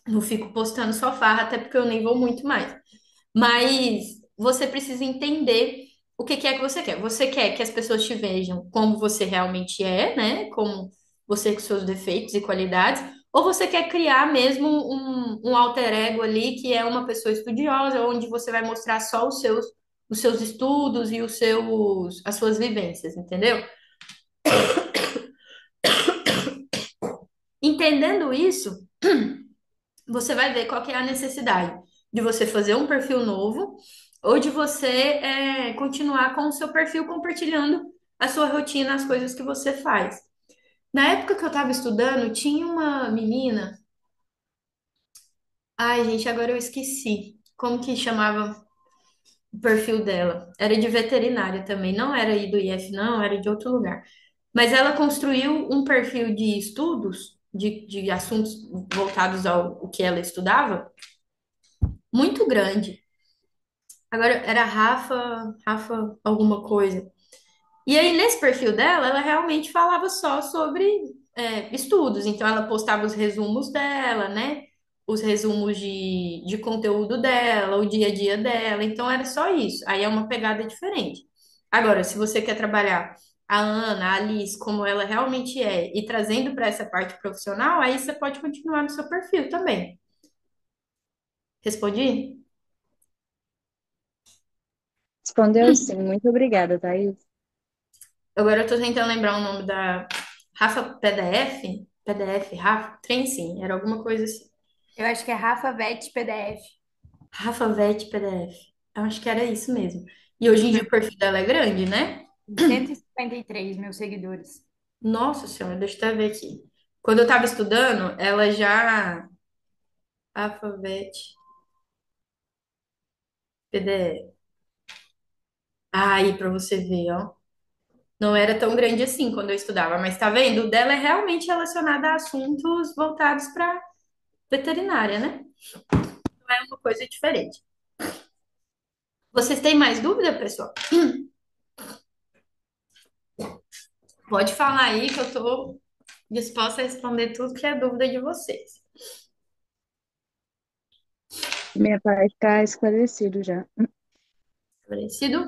Speaker 2: Não fico postando só farra, até porque eu nem vou muito mais. Mas você precisa entender o que que é que você quer. Você quer que as pessoas te vejam como você realmente é, né? Como você com seus defeitos e qualidades, ou você quer criar mesmo um alter ego ali que é uma pessoa estudiosa, onde você vai mostrar só os seus estudos e as suas vivências, entendeu? Entendendo isso, você vai ver qual que é a necessidade de você fazer um perfil novo ou de você continuar com o seu perfil compartilhando a sua rotina, as coisas que você faz. Na época que eu estava estudando, tinha uma menina. Ai, gente, agora eu esqueci como que chamava o perfil dela. Era de veterinária também, não era aí do IF, não, era de outro lugar. Mas ela construiu um perfil de estudos, de assuntos voltados ao o que ela estudava, muito grande. Agora era Rafa alguma coisa. E aí, nesse perfil dela, ela realmente falava só sobre estudos. Então, ela postava os resumos dela, né? Os resumos de conteúdo dela, o dia a dia dela. Então, era só isso. Aí é uma pegada diferente. Agora, se você quer trabalhar a Ana, a Alice, como ela realmente é, e trazendo para essa parte profissional, aí você pode continuar no seu perfil também. Respondi?
Speaker 3: Respondeu sim. Muito obrigada, Thaís.
Speaker 2: Agora eu tô tentando lembrar o nome da Rafa PDF. PDF, Rafa, trem sim, era alguma coisa assim.
Speaker 4: Eu acho que é Rafa Vet PDF.
Speaker 2: Rafa Vete PDF. Eu acho que era isso mesmo. E hoje em dia o perfil dela é grande, né?
Speaker 4: 153 mil seguidores.
Speaker 2: Nossa Senhora, deixa eu até ver aqui. Quando eu tava estudando, ela já. Alphabet, PDF. Aí, pra você ver, ó. Não era tão grande assim quando eu estudava, mas tá vendo? O dela é realmente relacionada a assuntos voltados para veterinária, né? É uma coisa diferente. Vocês têm mais dúvida, pessoal? Pode falar aí que eu tô disposta a responder tudo que é dúvida de vocês.
Speaker 3: Minha parte está esclarecido já.
Speaker 2: Parecido?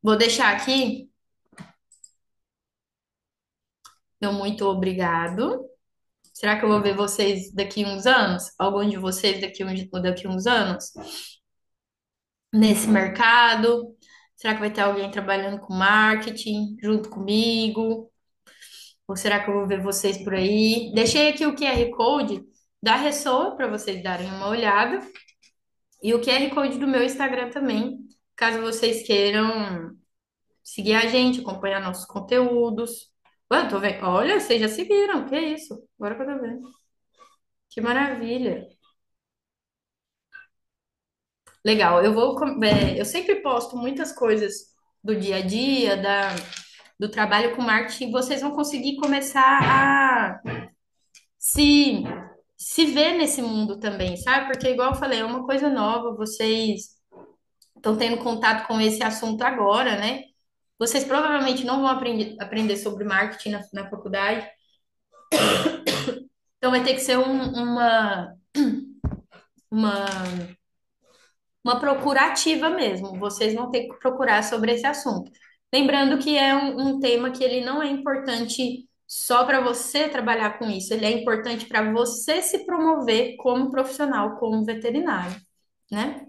Speaker 2: Vou deixar aqui. Meu muito obrigado. Será que eu vou ver vocês daqui uns anos? Algum de vocês daqui uns anos? Nesse mercado? Será que vai ter alguém trabalhando com marketing junto comigo? Ou será que eu vou ver vocês por aí? Deixei aqui o QR Code da Ressoa para vocês darem uma olhada e o QR Code do meu Instagram também, caso vocês queiram seguir a gente, acompanhar nossos conteúdos. Ué, eu tô vendo. Olha, vocês já seguiram, que isso? Agora que eu tô vendo. Que maravilha. Legal, eu sempre posto muitas coisas do dia a dia, do trabalho com marketing, vocês vão conseguir começar a se, se ver nesse mundo também, sabe? Porque, igual eu falei, é uma coisa nova, vocês estão tendo contato com esse assunto agora, né? Vocês provavelmente não vão aprender sobre marketing na faculdade, então vai ter que ser uma, uma procura ativa mesmo. Vocês vão ter que procurar sobre esse assunto. Lembrando que é um tema que ele não é importante só para você trabalhar com isso, ele é importante para você se promover como profissional, como veterinário, né?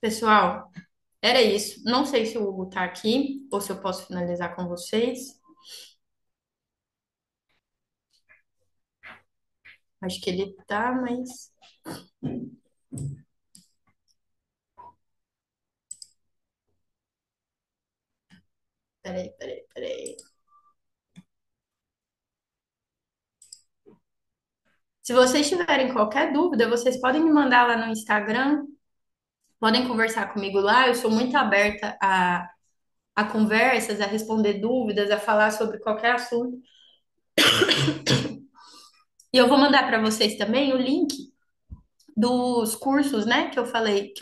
Speaker 2: Pessoal, era isso. Não sei se o Hugo tá aqui ou se eu posso finalizar com vocês. Acho que ele tá, mas. Peraí. Se vocês tiverem qualquer dúvida, vocês podem me mandar lá no Instagram, podem conversar comigo lá. Eu sou muito aberta a conversas, a responder dúvidas, a falar sobre qualquer assunto. E eu vou mandar para vocês também o link dos cursos, né, que eu falei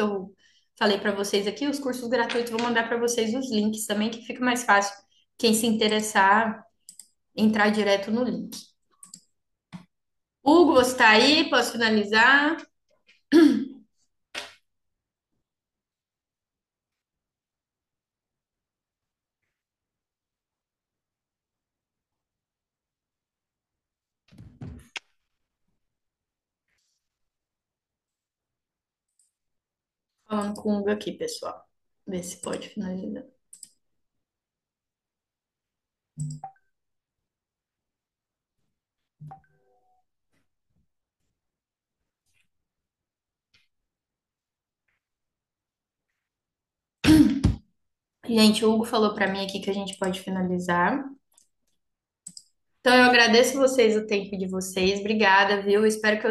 Speaker 2: para vocês aqui, os cursos gratuitos. Vou mandar para vocês os links também, que fica mais fácil quem se interessar entrar direto no link. Hugo, você está aí? Posso finalizar? Falando com o Hugo aqui, pessoal. Ver se pode finalizar. Gente, o Hugo falou para mim aqui que a gente pode finalizar. Então, eu agradeço vocês o tempo de vocês. Obrigada, viu? Espero que eu